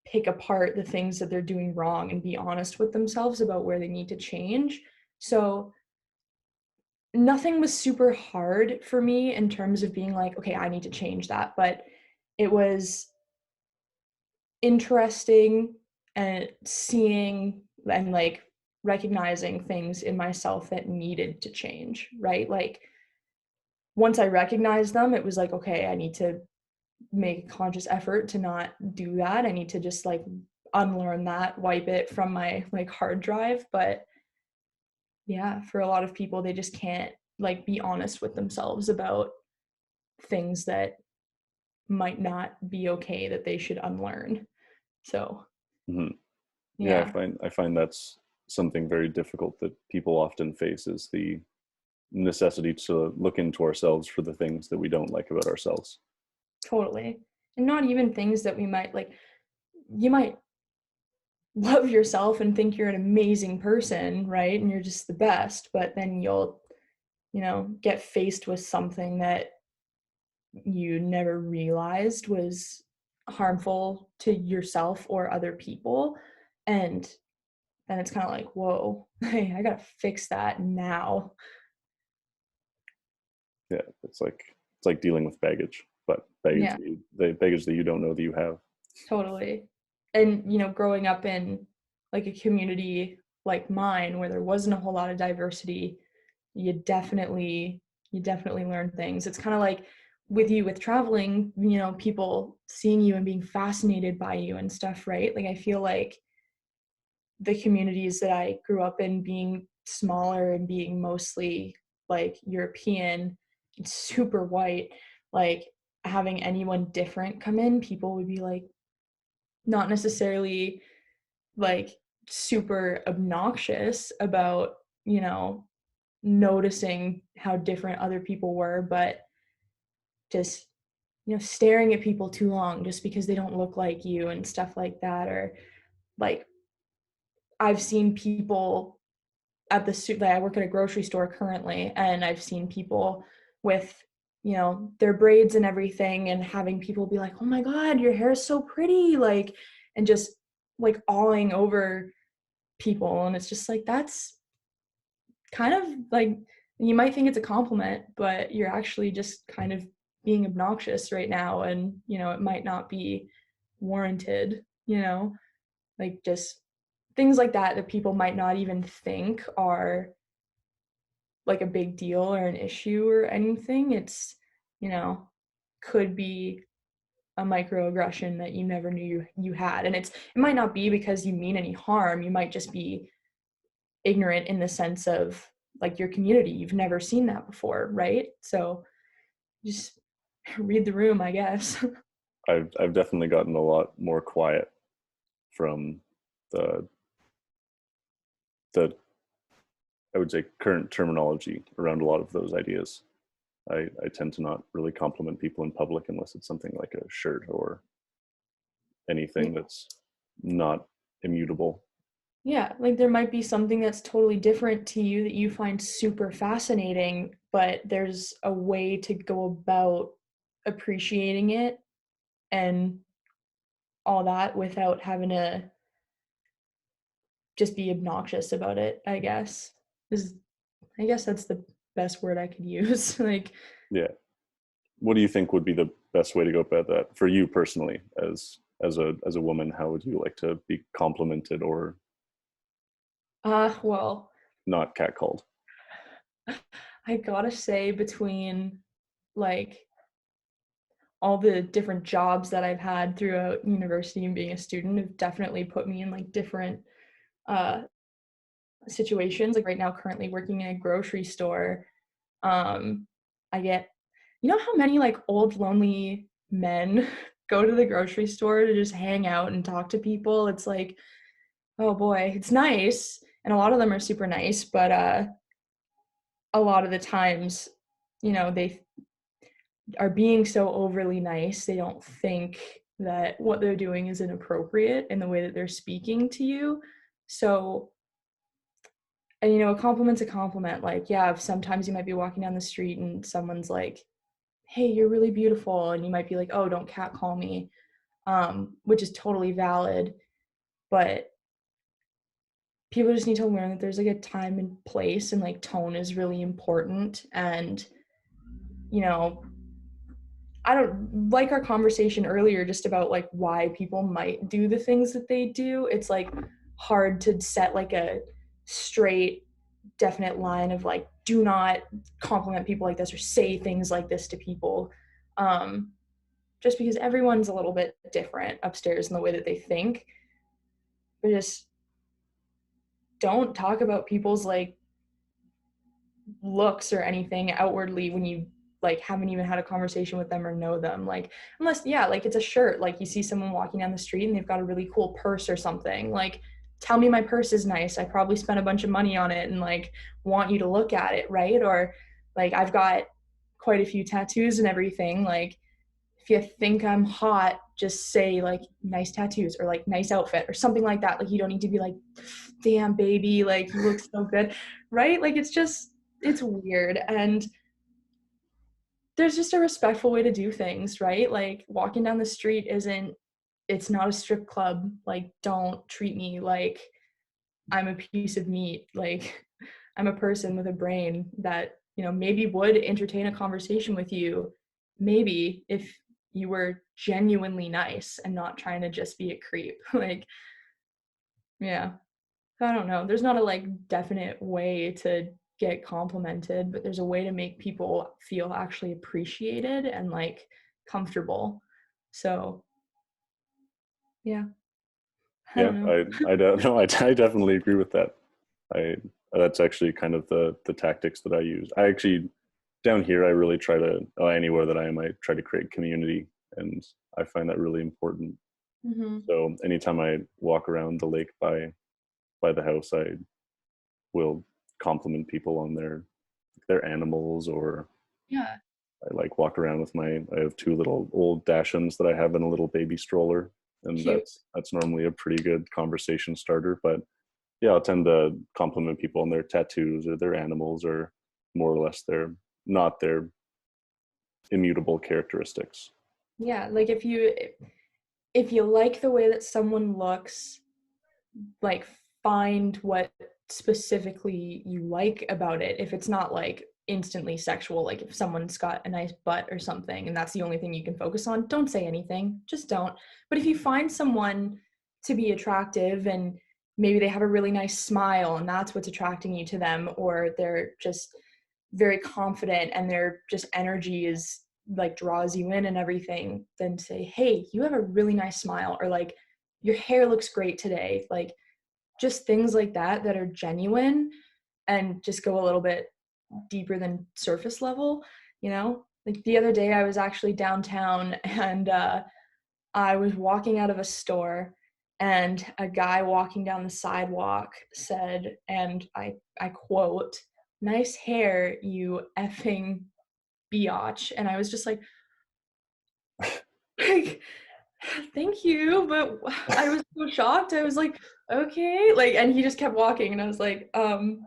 B: pick apart the things that they're doing wrong and be honest with themselves about where they need to change. So nothing was super hard for me in terms of being like, okay, I need to change that. But it was interesting and seeing and like recognizing things in myself that needed to change, right? Like once I recognized them, it was like, okay, I need to make a conscious effort to not do that. I need to just like unlearn that, wipe it from my like hard drive. But yeah, for a lot of people, they just can't like be honest with themselves about things that might not be okay that they should unlearn. So
A: Hmm. Yeah,
B: yeah,
A: I find that's something very difficult that people often face, is the necessity to look into ourselves for the things that we don't like about ourselves.
B: totally. And not even things that we might like, you might love yourself and think you're an amazing person, right? And you're just the best, but then you'll, get faced with something that you never realized was harmful to yourself or other people. And then it's kind of like, whoa, hey, I gotta fix that now.
A: Yeah, it's like dealing with baggage, but
B: Yeah,
A: the baggage that you don't know that you have.
B: totally. And, growing up in like a community like mine where there wasn't a whole lot of diversity, you definitely learn things. It's kind of like with traveling, people seeing you and being fascinated by you and stuff, right? Like I feel like the communities that I grew up in, being smaller and being mostly like European and super white, like having anyone different come in, people would be like not necessarily like super obnoxious about, noticing how different other people were, but just, staring at people too long just because they don't look like you and stuff like that. Or like I've seen people at like I work at a grocery store currently, and I've seen people with, their braids and everything, and having people be like, oh my God, your hair is so pretty, like, and just like awing over people. And it's just like, that's kind of like, you might think it's a compliment, but you're actually just kind of being obnoxious right now. And, it might not be warranted, like just things like that people might not even think are like a big deal or an issue or anything. It's, you know, could be a microaggression that you never knew you had. And it might not be because you mean any harm. You might just be ignorant in the sense of like your community. You've never seen that before, right? So just read the room, I guess.
A: I've definitely gotten a lot more quiet from the the I would say current terminology around a lot of those ideas. I tend to not really compliment people in public unless it's something like a shirt or anything that's not immutable.
B: Yeah, like there might be something that's totally different to you that you find super fascinating, but there's a way to go about appreciating it and all that without having to just be obnoxious about it, I guess. Is I guess that's the best word I could use. Like,
A: Yeah. What do you think would be the best way to go about that for you personally as a woman? How would you like to be complimented or
B: well,
A: not catcalled?
B: I gotta say between like all the different jobs that I've had throughout university and being a student have definitely put me in like different uh situations. Like right now, currently working in a grocery store, I get, you know how many like old lonely men go to the grocery store to just hang out and talk to people? It's like, oh boy, it's nice. And a lot of them are super nice, but a lot of the times, they are being so overly nice, they don't think that what they're doing is inappropriate in the way that they're speaking to you. So, and a compliment's a compliment. Like, yeah, sometimes you might be walking down the street and someone's like, hey, you're really beautiful. And you might be like, oh, don't catcall me, which is totally valid. But people just need to learn that there's like a time and place, and like tone is really important. And, you know, I don't like our conversation earlier just about like why people might do the things that they do. It's like hard to set like a straight, definite line of like, do not compliment people like this or say things like this to people. Um, just because everyone's a little bit different upstairs in the way that they think. But just don't talk about people's like looks or anything outwardly when you like haven't even had a conversation with them or know them. Like, unless, yeah, like it's a shirt, like you see someone walking down the street and they've got a really cool purse or something, like, tell me my purse is nice, I probably spent a bunch of money on it and like want you to look at it, right? Or like I've got quite a few tattoos and everything. Like, if you think I'm hot, just say like nice tattoos or like nice outfit or something like that. Like, you don't need to be like, damn baby, like you look so good, right? Like, it's weird. And there's just a respectful way to do things, right? Like, walking down the street it's not a strip club. Like, don't treat me like I'm a piece of meat. Like, I'm a person with a brain that, maybe would entertain a conversation with you, maybe if you were genuinely nice and not trying to just be a creep. Like, yeah. I don't know. There's not a like definite way to get complimented, but there's a way to make people feel actually appreciated and like comfortable. So, yeah, I
A: Yeah,
B: don't know.
A: I don't know. I definitely agree with that. I That's actually kind of the tactics that I use. I actually down here I really try to anywhere that I am I try to create community, and I find that really important.
B: Mhm.
A: So anytime I walk around the lake by the house, I will compliment people on their animals, or
B: Yeah,
A: I like walk around with I have two little old Dachshunds that I have in a little baby stroller, and
B: cute.
A: that's normally a pretty good conversation starter. But yeah, I'll tend to compliment people on their tattoos or their animals, or more or less their immutable characteristics.
B: Yeah, like if you like the way that someone looks, like find what specifically you like about it. If it's not like instantly sexual, like if someone's got a nice butt or something and that's the only thing you can focus on, don't say anything, just don't. But if you find someone to be attractive and maybe they have a really nice smile and that's what's attracting you to them, or they're just very confident and their just energy is like draws you in and everything, then say, hey, you have a really nice smile, or like, your hair looks great today. Like, just things like that that are genuine and just go a little bit deeper than surface level, Like, the other day I was actually downtown and I was walking out of a store and a guy walking down the sidewalk said, and I quote, "Nice hair, you effing biatch. And I was just like, thank you, but I was so shocked. I was like, okay, like, and he just kept walking, and I was like, well,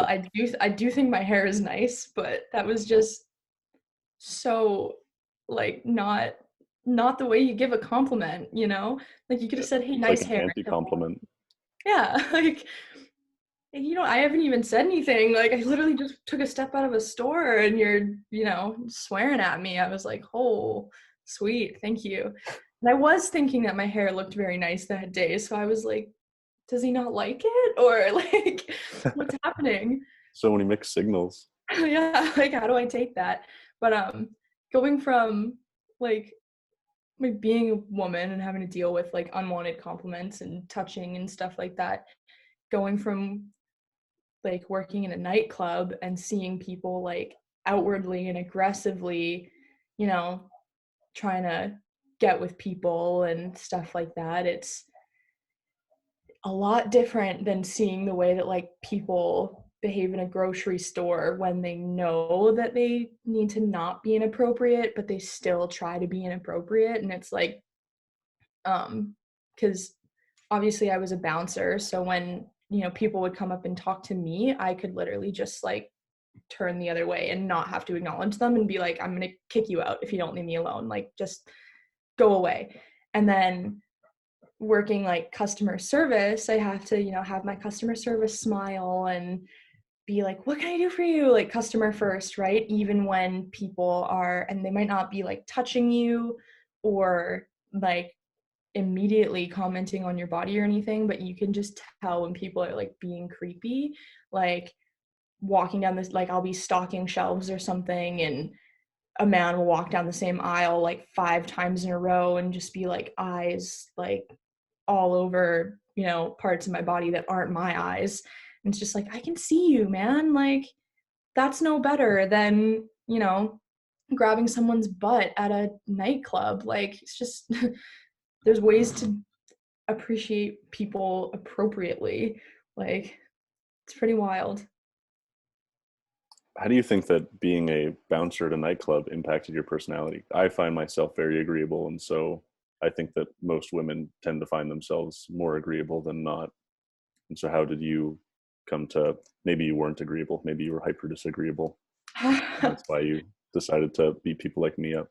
B: I do think my hair is nice, but that was just so, like, not the way you give a compliment, you know? Like, you could have said, hey,
A: It's like
B: nice
A: an
B: hair.
A: anti-compliment.
B: Yeah, like, I haven't even said anything. Like, I literally just took a step out of a store and you're, swearing at me. I was like, oh, sweet, thank you. And I was thinking that my hair looked very nice that day. So I was like, does he not like it? Or like, what's happening?
A: So many mixed signals.
B: Yeah, like, how do I take that? But going from like being a woman and having to deal with like unwanted compliments and touching and stuff like that, going from like working in a nightclub and seeing people like outwardly and aggressively, you know, trying to get with people and stuff like that, it's a lot different than seeing the way that like people behave in a grocery store when they know that they need to not be inappropriate, but they still try to be inappropriate. And it's like, because obviously I was a bouncer, so when people would come up and talk to me, I could literally just like turn the other way and not have to acknowledge them and be like, I'm gonna kick you out if you don't leave me alone, like just go away. And then working like customer service, I have to have my customer service smile and be like, what can I do for you, like customer first, right? Even when people are, and they might not be like touching you or like immediately commenting on your body or anything, but you can just tell when people are like being creepy, like walking down this, like I'll be stocking shelves or something, and a man will walk down the same aisle like 5 times in a row and just be like eyes like all over, parts of my body that aren't my eyes. And it's just like, I can see you, man. Like, that's no better than, grabbing someone's butt at a nightclub. Like, it's just, there's ways to appreciate people appropriately. Like, it's pretty wild.
A: How do you think that being a bouncer at a nightclub impacted your personality? I find myself very agreeable, and so I think that most women tend to find themselves more agreeable than not. And so how did you come to, maybe you weren't agreeable, maybe you were hyper disagreeable, and that's why you decided to beat people like me up?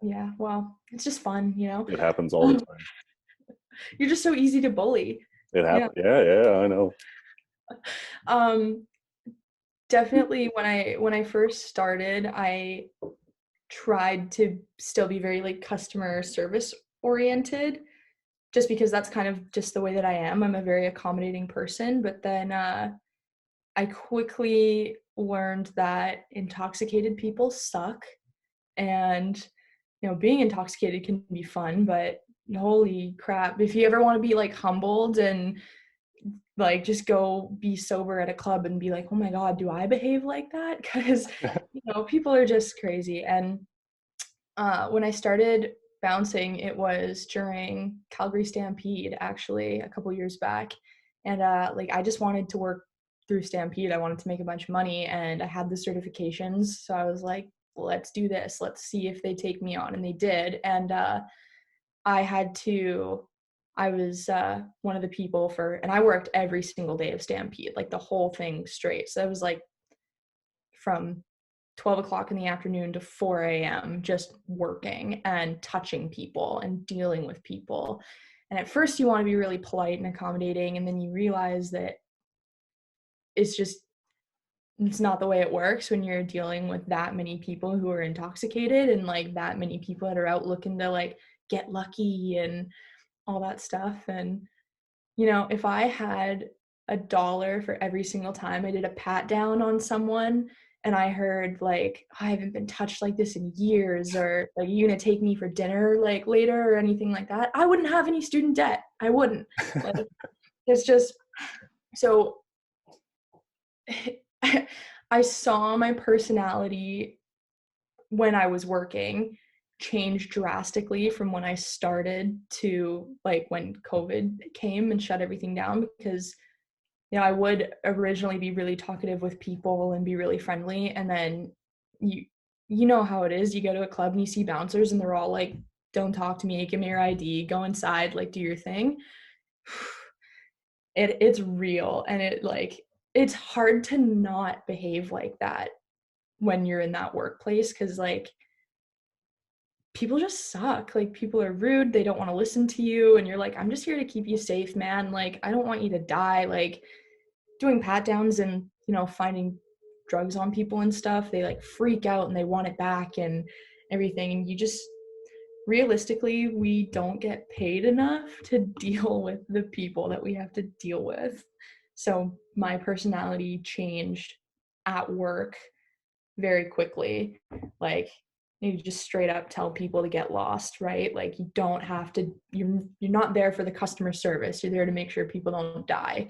B: Yeah, well, it's just fun,
A: It happens all the time.
B: You're just so easy to bully.
A: It
B: Yeah.
A: happens. Yeah, I know.
B: Um, Definitely when I first started, I tried to still be very like customer service oriented, just because that's kind of just the way that I am. I'm a very accommodating person, but then I quickly learned that intoxicated people suck, and being intoxicated can be fun, but holy crap, if you ever want to be like humbled and like just go be sober at a club and be like, oh my god, do I behave like that? Because people are just crazy. And when I started bouncing, it was during Calgary Stampede, actually a couple years back. And like I just wanted to work through Stampede. I wanted to make a bunch of money, and I had the certifications, so I was like, let's do this, let's see if they take me on. And they did. And I had to, I was one of the people and I worked every single day of Stampede, like the whole thing straight. So it was like from 12 o'clock in the afternoon to 4 a.m. just working and touching people and dealing with people. And at first you want to be really polite and accommodating, and then you realize that it's not the way it works when you're dealing with that many people who are intoxicated and like that many people that are out looking to like get lucky and all that stuff. And if I had $1 for every single time I did a pat down on someone and I heard like, I haven't been touched like this in years, or like, you gonna take me for dinner like later or anything like that, I wouldn't have any student debt. I wouldn't. Like, it's just so I saw my personality when I was working changed drastically from when I started to like when COVID came and shut everything down, because I would originally be really talkative with people and be really friendly, and then you know how it is. You go to a club and you see bouncers and they're all like, "Don't talk to me, give me your ID, go inside, like do your thing." It's real, and it's hard to not behave like that when you're in that workplace, because like people just suck. Like people are rude, they don't want to listen to you, and you're like, I'm just here to keep you safe, man. Like I don't want you to die. Like doing pat downs and finding drugs on people and stuff, they like freak out and they want it back and everything, and you just realistically, we don't get paid enough to deal with the people that we have to deal with. So my personality changed at work very quickly. Like you just straight up tell people to get lost, right? Like you don't have to, you're not there for the customer service. You're there to make sure people don't die.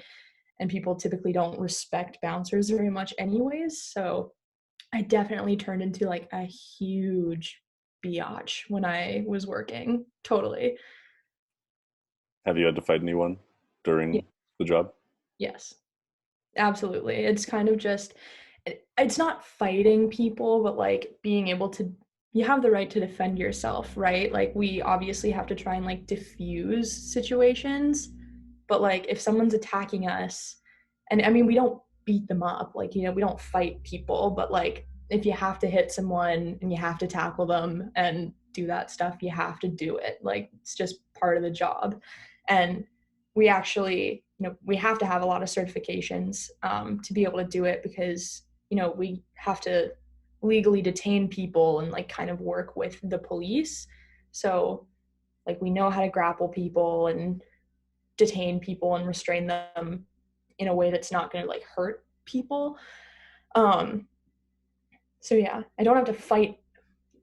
B: And people typically don't respect bouncers very much anyways. So I definitely turned into like a huge biatch when I was working. Totally.
A: Have you had to fight anyone
B: Yeah.
A: during the job?
B: Yes. Absolutely. It's kind of just it's not fighting people, but like being able to, you have the right to defend yourself, right? Like we obviously have to try and like diffuse situations, but like if someone's attacking us, and I mean we don't beat them up, like we don't fight people, but like if you have to hit someone and you have to tackle them and do that stuff, you have to do it. Like it's just part of the job. And we actually, we have to have a lot of certifications to be able to do it, because we have to legally detain people and like kind of work with the police. So like we know how to grapple people and detain people and restrain them in a way that's not going to like hurt people. um so yeah, I don't have to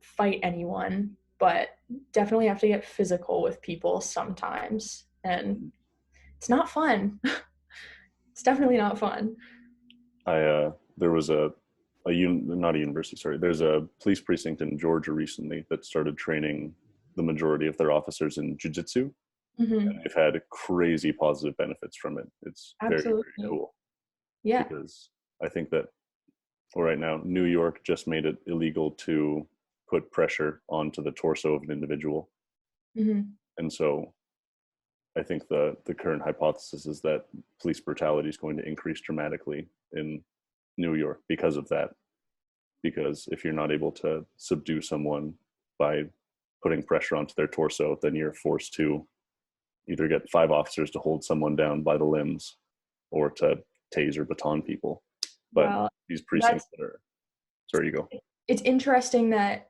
B: fight anyone, but definitely have to get physical with people sometimes, and it's not fun. It's definitely not fun.
A: There was not a university, sorry. There's a police precinct in Georgia recently that started training the majority of their officers in jiu-jitsu.
B: Mm-hmm.
A: They've had crazy positive benefits from it. It's very, very
B: Absolutely.
A: cool
B: Yeah.
A: because I think that right now New York just made it illegal to put pressure onto the torso of an individual.
B: Mm-hmm.
A: And so I think the current hypothesis is that police brutality is going to increase dramatically in New York because of that. Because if you're not able to subdue someone by putting pressure onto their torso, then you're forced to either get 5 officers to hold someone down by the limbs or to tase or baton people. But
B: Well,
A: these
B: that's
A: precincts that are, sorry, you go.
B: it's interesting that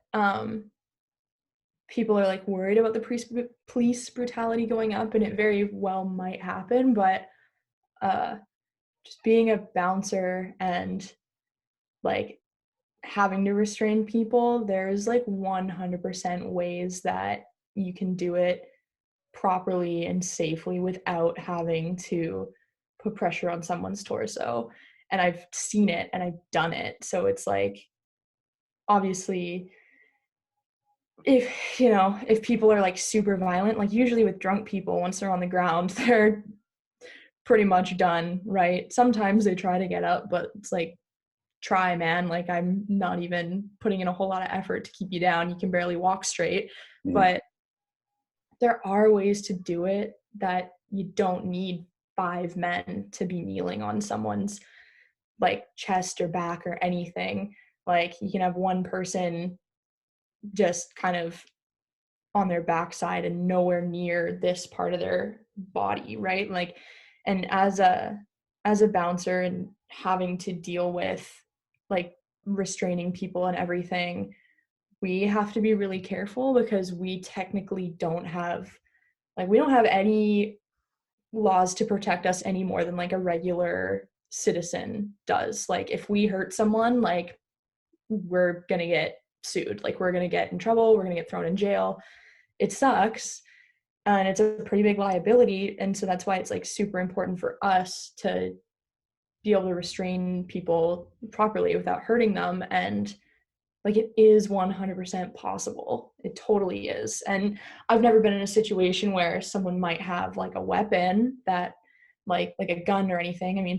B: people are like worried about the police brutality going up, and it very well might happen, but uh just being a bouncer and like having to restrain people, there's like 100% ways that you can do it properly and safely without having to put pressure on someone's torso. And I've seen it and I've done it. So it's like, obviously, if people are like super violent, like usually with drunk people, once they're on the ground, they're pretty much done, right? Sometimes they try to get up, but it's like, try, man. Like I'm not even putting in a whole lot of effort to keep you down. You can barely walk straight.
A: Mm-hmm.
B: But there are ways to do it that you don't need 5 men to be kneeling on someone's like chest or back or anything. Like you can have one person just kind of on their backside and nowhere near this part of their body, right? Like, and as a bouncer and having to deal with like restraining people and everything, we have to be really careful because we technically don't have, like, we don't have any laws to protect us any more than like a regular citizen does. Like if we hurt someone, like we're gonna get sued, like we're gonna get in trouble, we're gonna get thrown in jail. It sucks, and it's a pretty big liability, and so that's why it's like super important for us to be able to restrain people properly without hurting them. And like it is 100% possible, it totally is. And I've never been in a situation where someone might have like a weapon that like a gun or anything. I mean,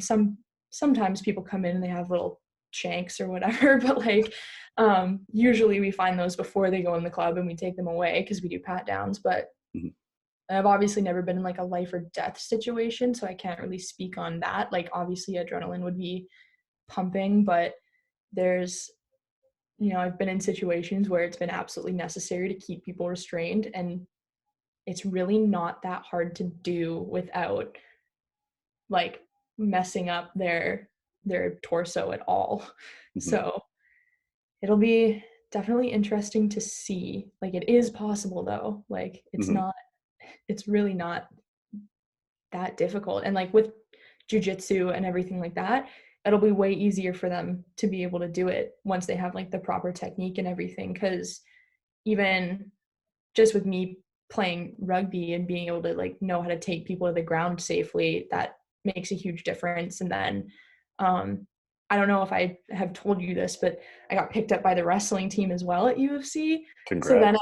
B: sometimes people come in and they have little shanks or whatever, but like usually we find those before they go in the club and we take them away because we do pat downs. But
A: Mhm.
B: I've obviously never been in like a life or death situation, so I can't really speak on that. Like obviously adrenaline would be pumping, but there's, I've been in situations where it's been absolutely necessary to keep people restrained, and it's really not that hard to do without like messing up their torso at all.
A: Mhm.
B: So it'll be definitely interesting to see. Like it is possible though. Like
A: Mhm.
B: it's really not that difficult. And like with jujitsu and everything like that, it'll be way easier for them to be able to do it once they have like the proper technique and everything. Because even just with me playing rugby and being able to like know how to take people to the ground safely, that makes a huge difference. And then I don't know if I have told you this, but I got picked up by the wrestling team as well at UFC. So then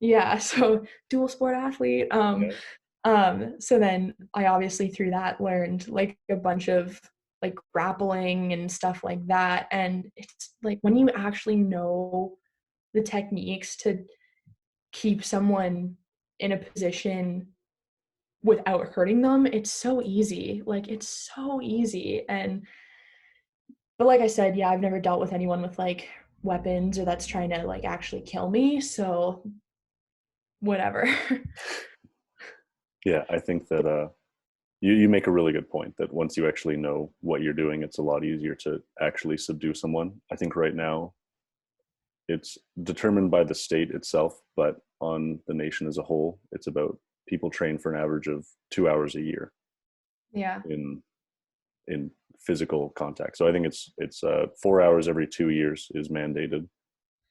A: Congrats.
B: so dual sport athlete.
A: Yeah.
B: So then I obviously through that learned like a bunch of like grappling and stuff like that. And it's like when you actually know the techniques to keep someone in a position without hurting them, it's so easy. Like it's so easy. And but like I said, yeah, I've never dealt with anyone with like weapons or that's trying to like actually kill me. So whatever.
A: Yeah, I think that you make a really good point that once you actually know what you're doing, it's a lot easier to actually subdue someone. I think right now it's determined by the state itself, but on the nation as a whole, it's about people train for an average of 2 hours a year
B: Yeah.
A: in in physical contact. So I think it's 4 hours every 2 years is mandated,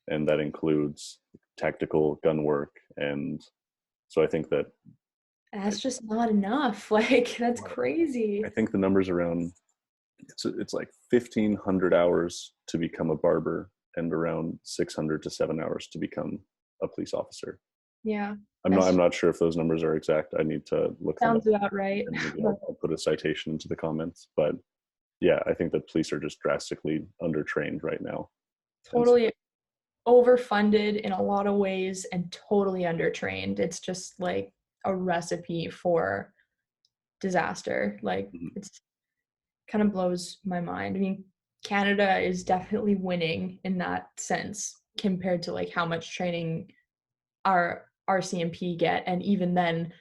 A: and that includes tactical gun work. And so I think that
B: That's just not enough. Like that's
A: I
B: crazy.
A: think the numbers around it's like 1,500 hours to become a barber and around 600 to 7 hours to become a police officer.
B: Yeah.
A: I'm
B: That's
A: not sure if those numbers are exact. I need to look them up,
B: sounds about right.
A: and maybe
B: But
A: I'll put a citation into the comments. But yeah, I think that police are just drastically undertrained right now. And so,
B: totally overfunded in a lot of ways and totally undertrained. It's just like a recipe for disaster. Like
A: mhm.
B: it's kind of blows my mind. I mean, Canada is definitely winning in that sense compared to like how much training our RCMP get, and even then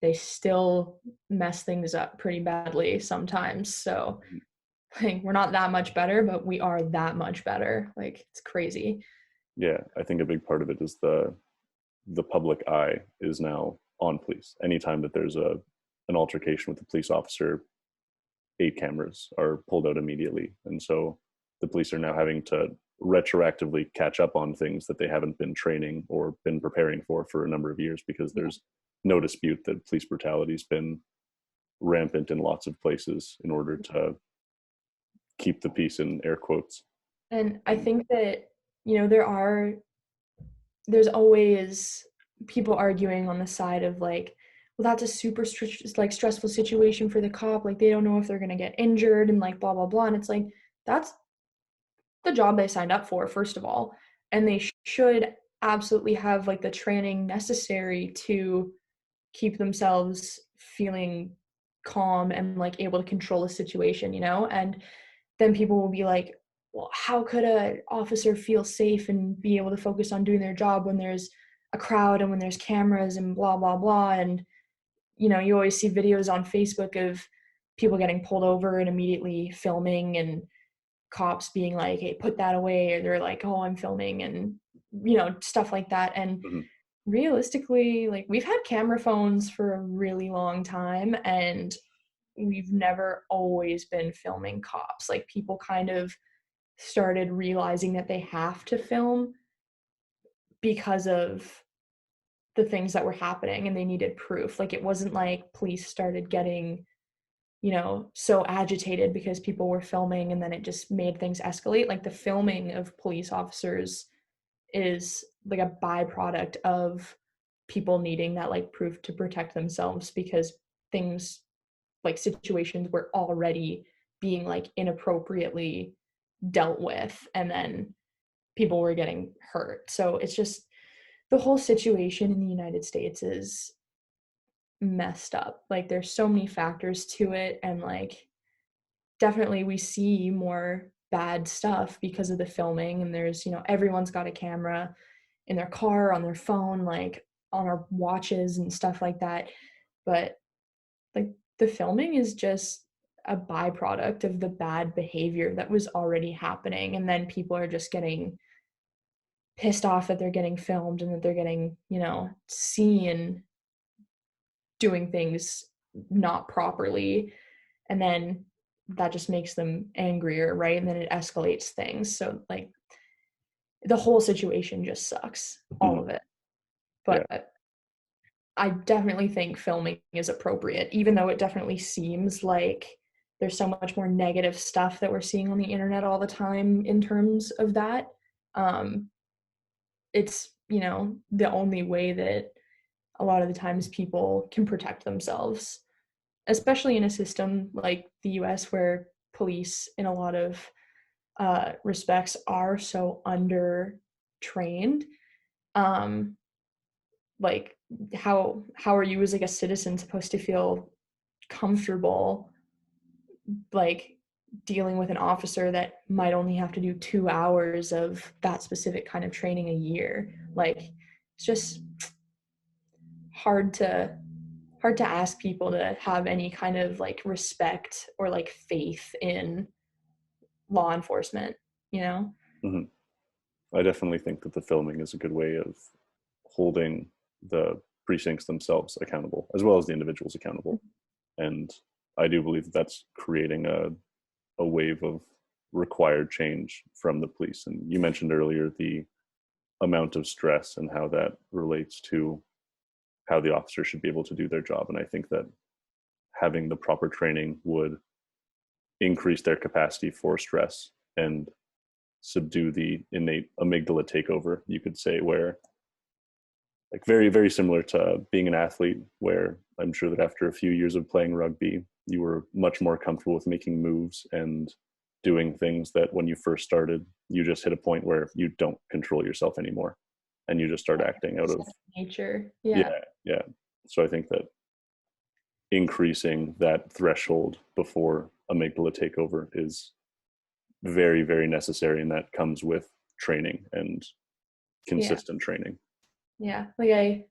B: they still mess things up pretty badly sometimes. So like we're not that much better, but we are that much better. Like it's crazy.
A: Yeah, I think a big part of it is the public eye is now on police. Anytime that there's a an altercation with a police officer, 8 cameras are pulled out immediately. And so the police are now having to retroactively catch up on things that they haven't been training or been preparing for a number of years, because
B: Yeah.
A: there's no dispute that police brutality has been rampant in lots of places in order to keep the peace in air quotes.
B: And I
A: And
B: think that, there's always people arguing on the side of like, well, that's a super like stressful situation for the cop. Like they don't know if they're gonna get injured and like blah blah blah. And it's like that's the job they signed up for, first of all, and they should absolutely have like the training necessary to keep themselves feeling calm and like able to control a situation. And then people will be like, well, how could a officer feel safe and be able to focus on doing their job when there's a crowd and when there's cameras and blah blah blah. And you always see videos on Facebook of people getting pulled over and immediately filming, and cops being like, hey, put that away, or they're like, oh, I'm filming, and stuff like that. And
A: mhm,
B: realistically, like we've had camera phones for a really long time, and we've never always been filming cops. Like people kind of started realizing that they have to film because of the things that were happening, and they needed proof. Like it wasn't like police started getting so agitated because people were filming and then it just made things escalate. Like the filming of police officers is like a byproduct of people needing that like proof to protect themselves, because things like situations were already being like inappropriately dealt with, and then people were getting hurt. So it's just the whole situation in the United States is messed up. Like there's so many factors to it, and like definitely we see more bad stuff because of the filming, and there's, you know, everyone's got a camera in their car, on their phone, like on our watches and stuff like that. But like the filming is just a byproduct of the bad behavior that was already happening, and then people are just getting pissed off that they're getting filmed and that they're getting, you know, seen doing things not properly, and then that just makes them angrier, right? And then it escalates things. So like the whole situation just sucks, all
A: Mhm.
B: of it.
A: Yeah.
B: But I definitely think filming is appropriate, even though it definitely seems like there's so much more negative stuff that we're seeing on the internet all the time in terms of that. Um, it's, you know, the only way that a lot of the times people can protect themselves, especially in a system like the US where police in a lot of respects are so under trained. Um, like how are you as like a citizen supposed to feel comfortable like dealing with an officer that might only have to do 2 hours of that specific kind of training a year? Like it's just hard to ask people to have any kind of like respect or like faith in law enforcement, you know?
A: Hmm. I definitely think that the filming is a good way of holding the precincts themselves accountable, as well as the individuals accountable. And I do believe that that's creating a wave of required change from the police. And you mentioned earlier the amount of stress and how that relates to how the officer should be able to do their job. And I think that having the proper training would increase their capacity for stress and subdue the innate amygdala takeover, you could say, where like very, very similar to being an athlete, where I'm sure that after a few years of playing rugby, you were much more comfortable with making moves and doing things that when you first started, you just hit a point where you don't control yourself anymore and you just start acting out of,
B: Nature.
A: yeah,
B: Yeah.
A: yeah. So I think that increasing that threshold before amygdala takeover is very, very necessary. And that comes with training and
B: Yeah.
A: consistent training.
B: Yeah. Like I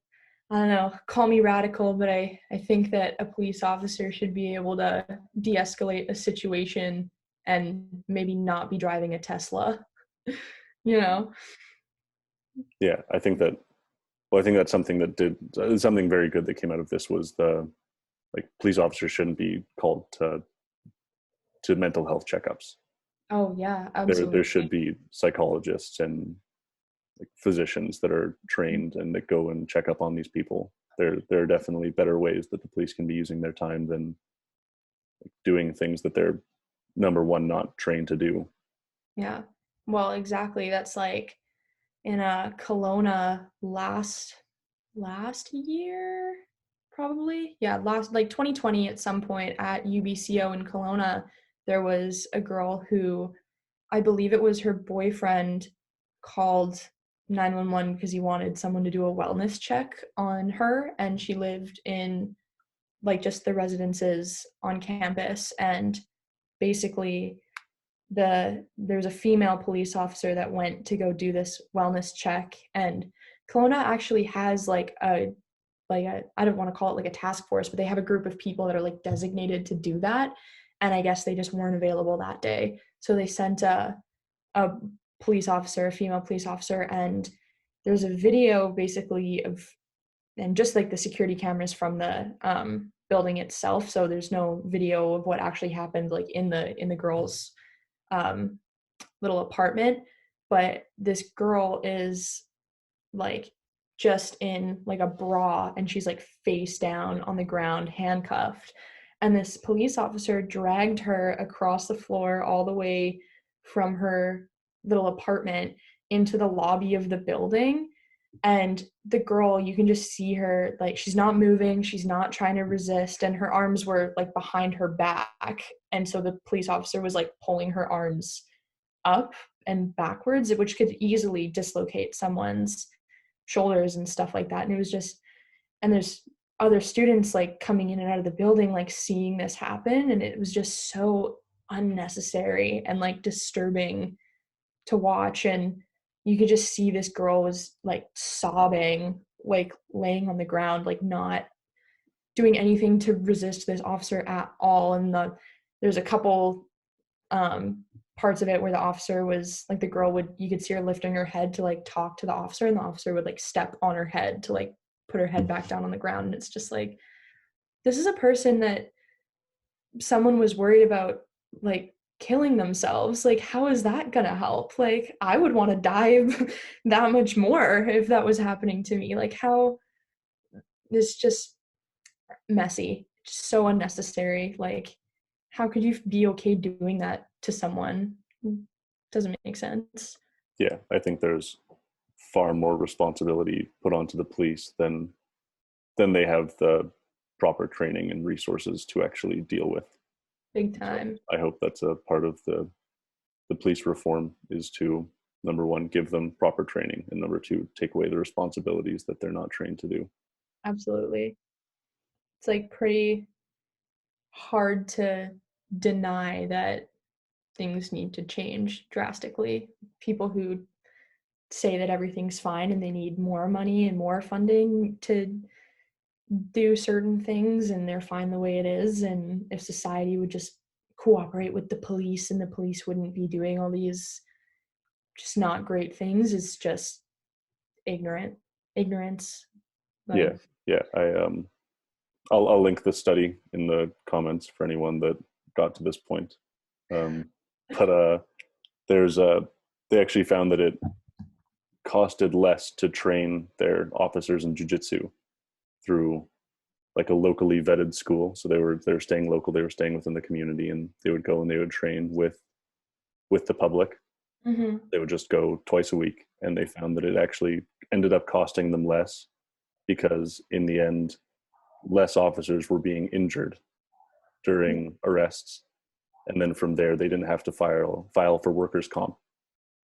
B: don't know, call me radical, but I think that a police officer should be able to de-escalate a situation and maybe not be driving a Tesla, you know?
A: Yeah, I think that, well, I think that's something that did something very good that came out of this was the, like, police officers shouldn't be called to mental health checkups.
B: Oh yeah,
A: There should
B: absolutely.
A: be psychologists and like physicians that are trained and that go and check up on these people. There are definitely better ways that the police can be using their time than doing things that they're, number one, not trained to do.
B: Yeah. Well, exactly. That's like in Kelowna last year, probably. Yeah, last like 2020 at some point at UBCO in Kelowna, there was a girl who I believe it was her boyfriend called 911 because he wanted someone to do a wellness check on her, and she lived in like just the residences on campus, and basically there's a female police officer that went to go do this wellness check, and Kelowna actually has like a I don't want to call it like a task force, but they have a group of people that are like designated to do that, and I guess they just weren't available that day, so they sent a police officer, a female police officer, and there's a video basically of, and just like the security cameras from the building itself, so there's no video of what actually happened like in the girls um, little apartment, but this girl is like just in like a bra, and she's like face down on the ground, handcuffed. And this police officer dragged her across the floor all the way from her little apartment into the lobby of the building. And the girl, you can just see her, like, she's not moving, she's not trying to resist, and her arms were like behind her back. And so the police officer was like pulling her arms up and backwards, which could easily dislocate someone's shoulders and stuff like that. And it was just, and there's other students like coming in and out of the building, like seeing this happen. And it was just so unnecessary and like disturbing to watch. And you could just see this girl was like sobbing, like laying on the ground, like not doing anything to resist this officer at all. And there's a couple parts of it where the officer was like, the girl would, you could see her lifting her head to like talk to the officer, and the officer would like step on her head to like put her head back down on the ground. And it's just like, this is a person that someone was worried about like killing themselves. Like, how is that gonna help? Like, I would want to die that much more if that was happening to me. Like, how, it's just messy, just so unnecessary. Like, how could you be okay doing that to someone? Doesn't make sense.
A: Yeah, I think there's far more responsibility put onto the police than they have the proper training and resources to actually deal with.
B: Big time.
A: So I hope that's a part of the police reform, is to, number one, give them proper training, and number two, take away the responsibilities that they're not trained to do.
B: Absolutely. It's like pretty hard to deny that things need to change drastically. People who say that everything's fine and they need more money and more funding to do certain things, and they're fine the way it is. And if society would just cooperate with the police and the police wouldn't be doing all these just not great things, is just ignorance. Like,
A: Yeah. I'll link the study in the comments for anyone that got to this point. But they actually found that it costed less to train their officers in jiu-jitsu through like a locally vetted school. So they were staying local, they were staying within the community, and they would go and they would train with the public.
B: mm-hmm.
A: They would just go twice a week, and they found that it actually ended up costing them less, because in the end, less officers were being injured during arrests. And then from there, they didn't have to file for workers' comp.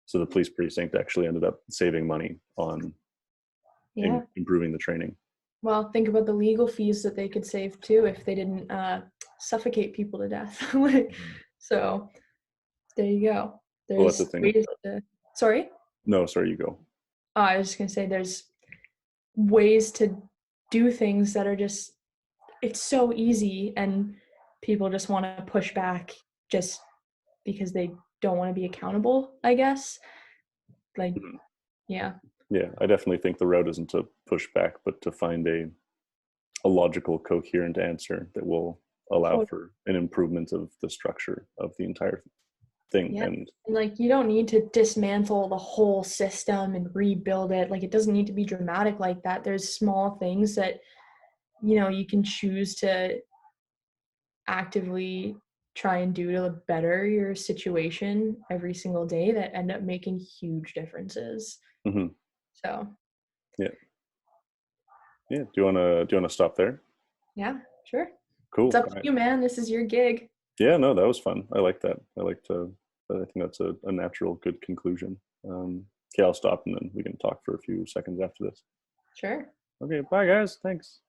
A: So the police precinct actually ended up saving money on improving the training.
B: Well, think about the legal fees that they could save too if they didn't suffocate people to death. Like, so there you go. There's ways to, sorry?
A: No, sorry, you go.
B: I was just going to say, there's ways to do things that are just, it's so easy, and people just want to push back just because they don't want to be accountable, I guess. Like, yeah.
A: Yeah, I definitely think the route isn't to push back, but to find a logical, coherent answer that will allow for an improvement of the structure of the entire thing.
B: Yeah.
A: And
B: like, you don't need to dismantle the whole system and rebuild it. Like, it doesn't need to be dramatic like that. There's small things that, you know, you can choose to actively try and do to better your situation every single day that end up making huge differences.
A: mm-hmm.
B: So
A: yeah. Do you wanna stop there?
B: Yeah, sure.
A: Cool.
B: It's up to you, man. This is your gig.
A: Yeah, no, that was fun. I like that. I think that's a natural, good conclusion. Okay, I'll stop, and then we can talk for a few seconds after this.
B: Sure.
A: Okay, bye guys. Thanks.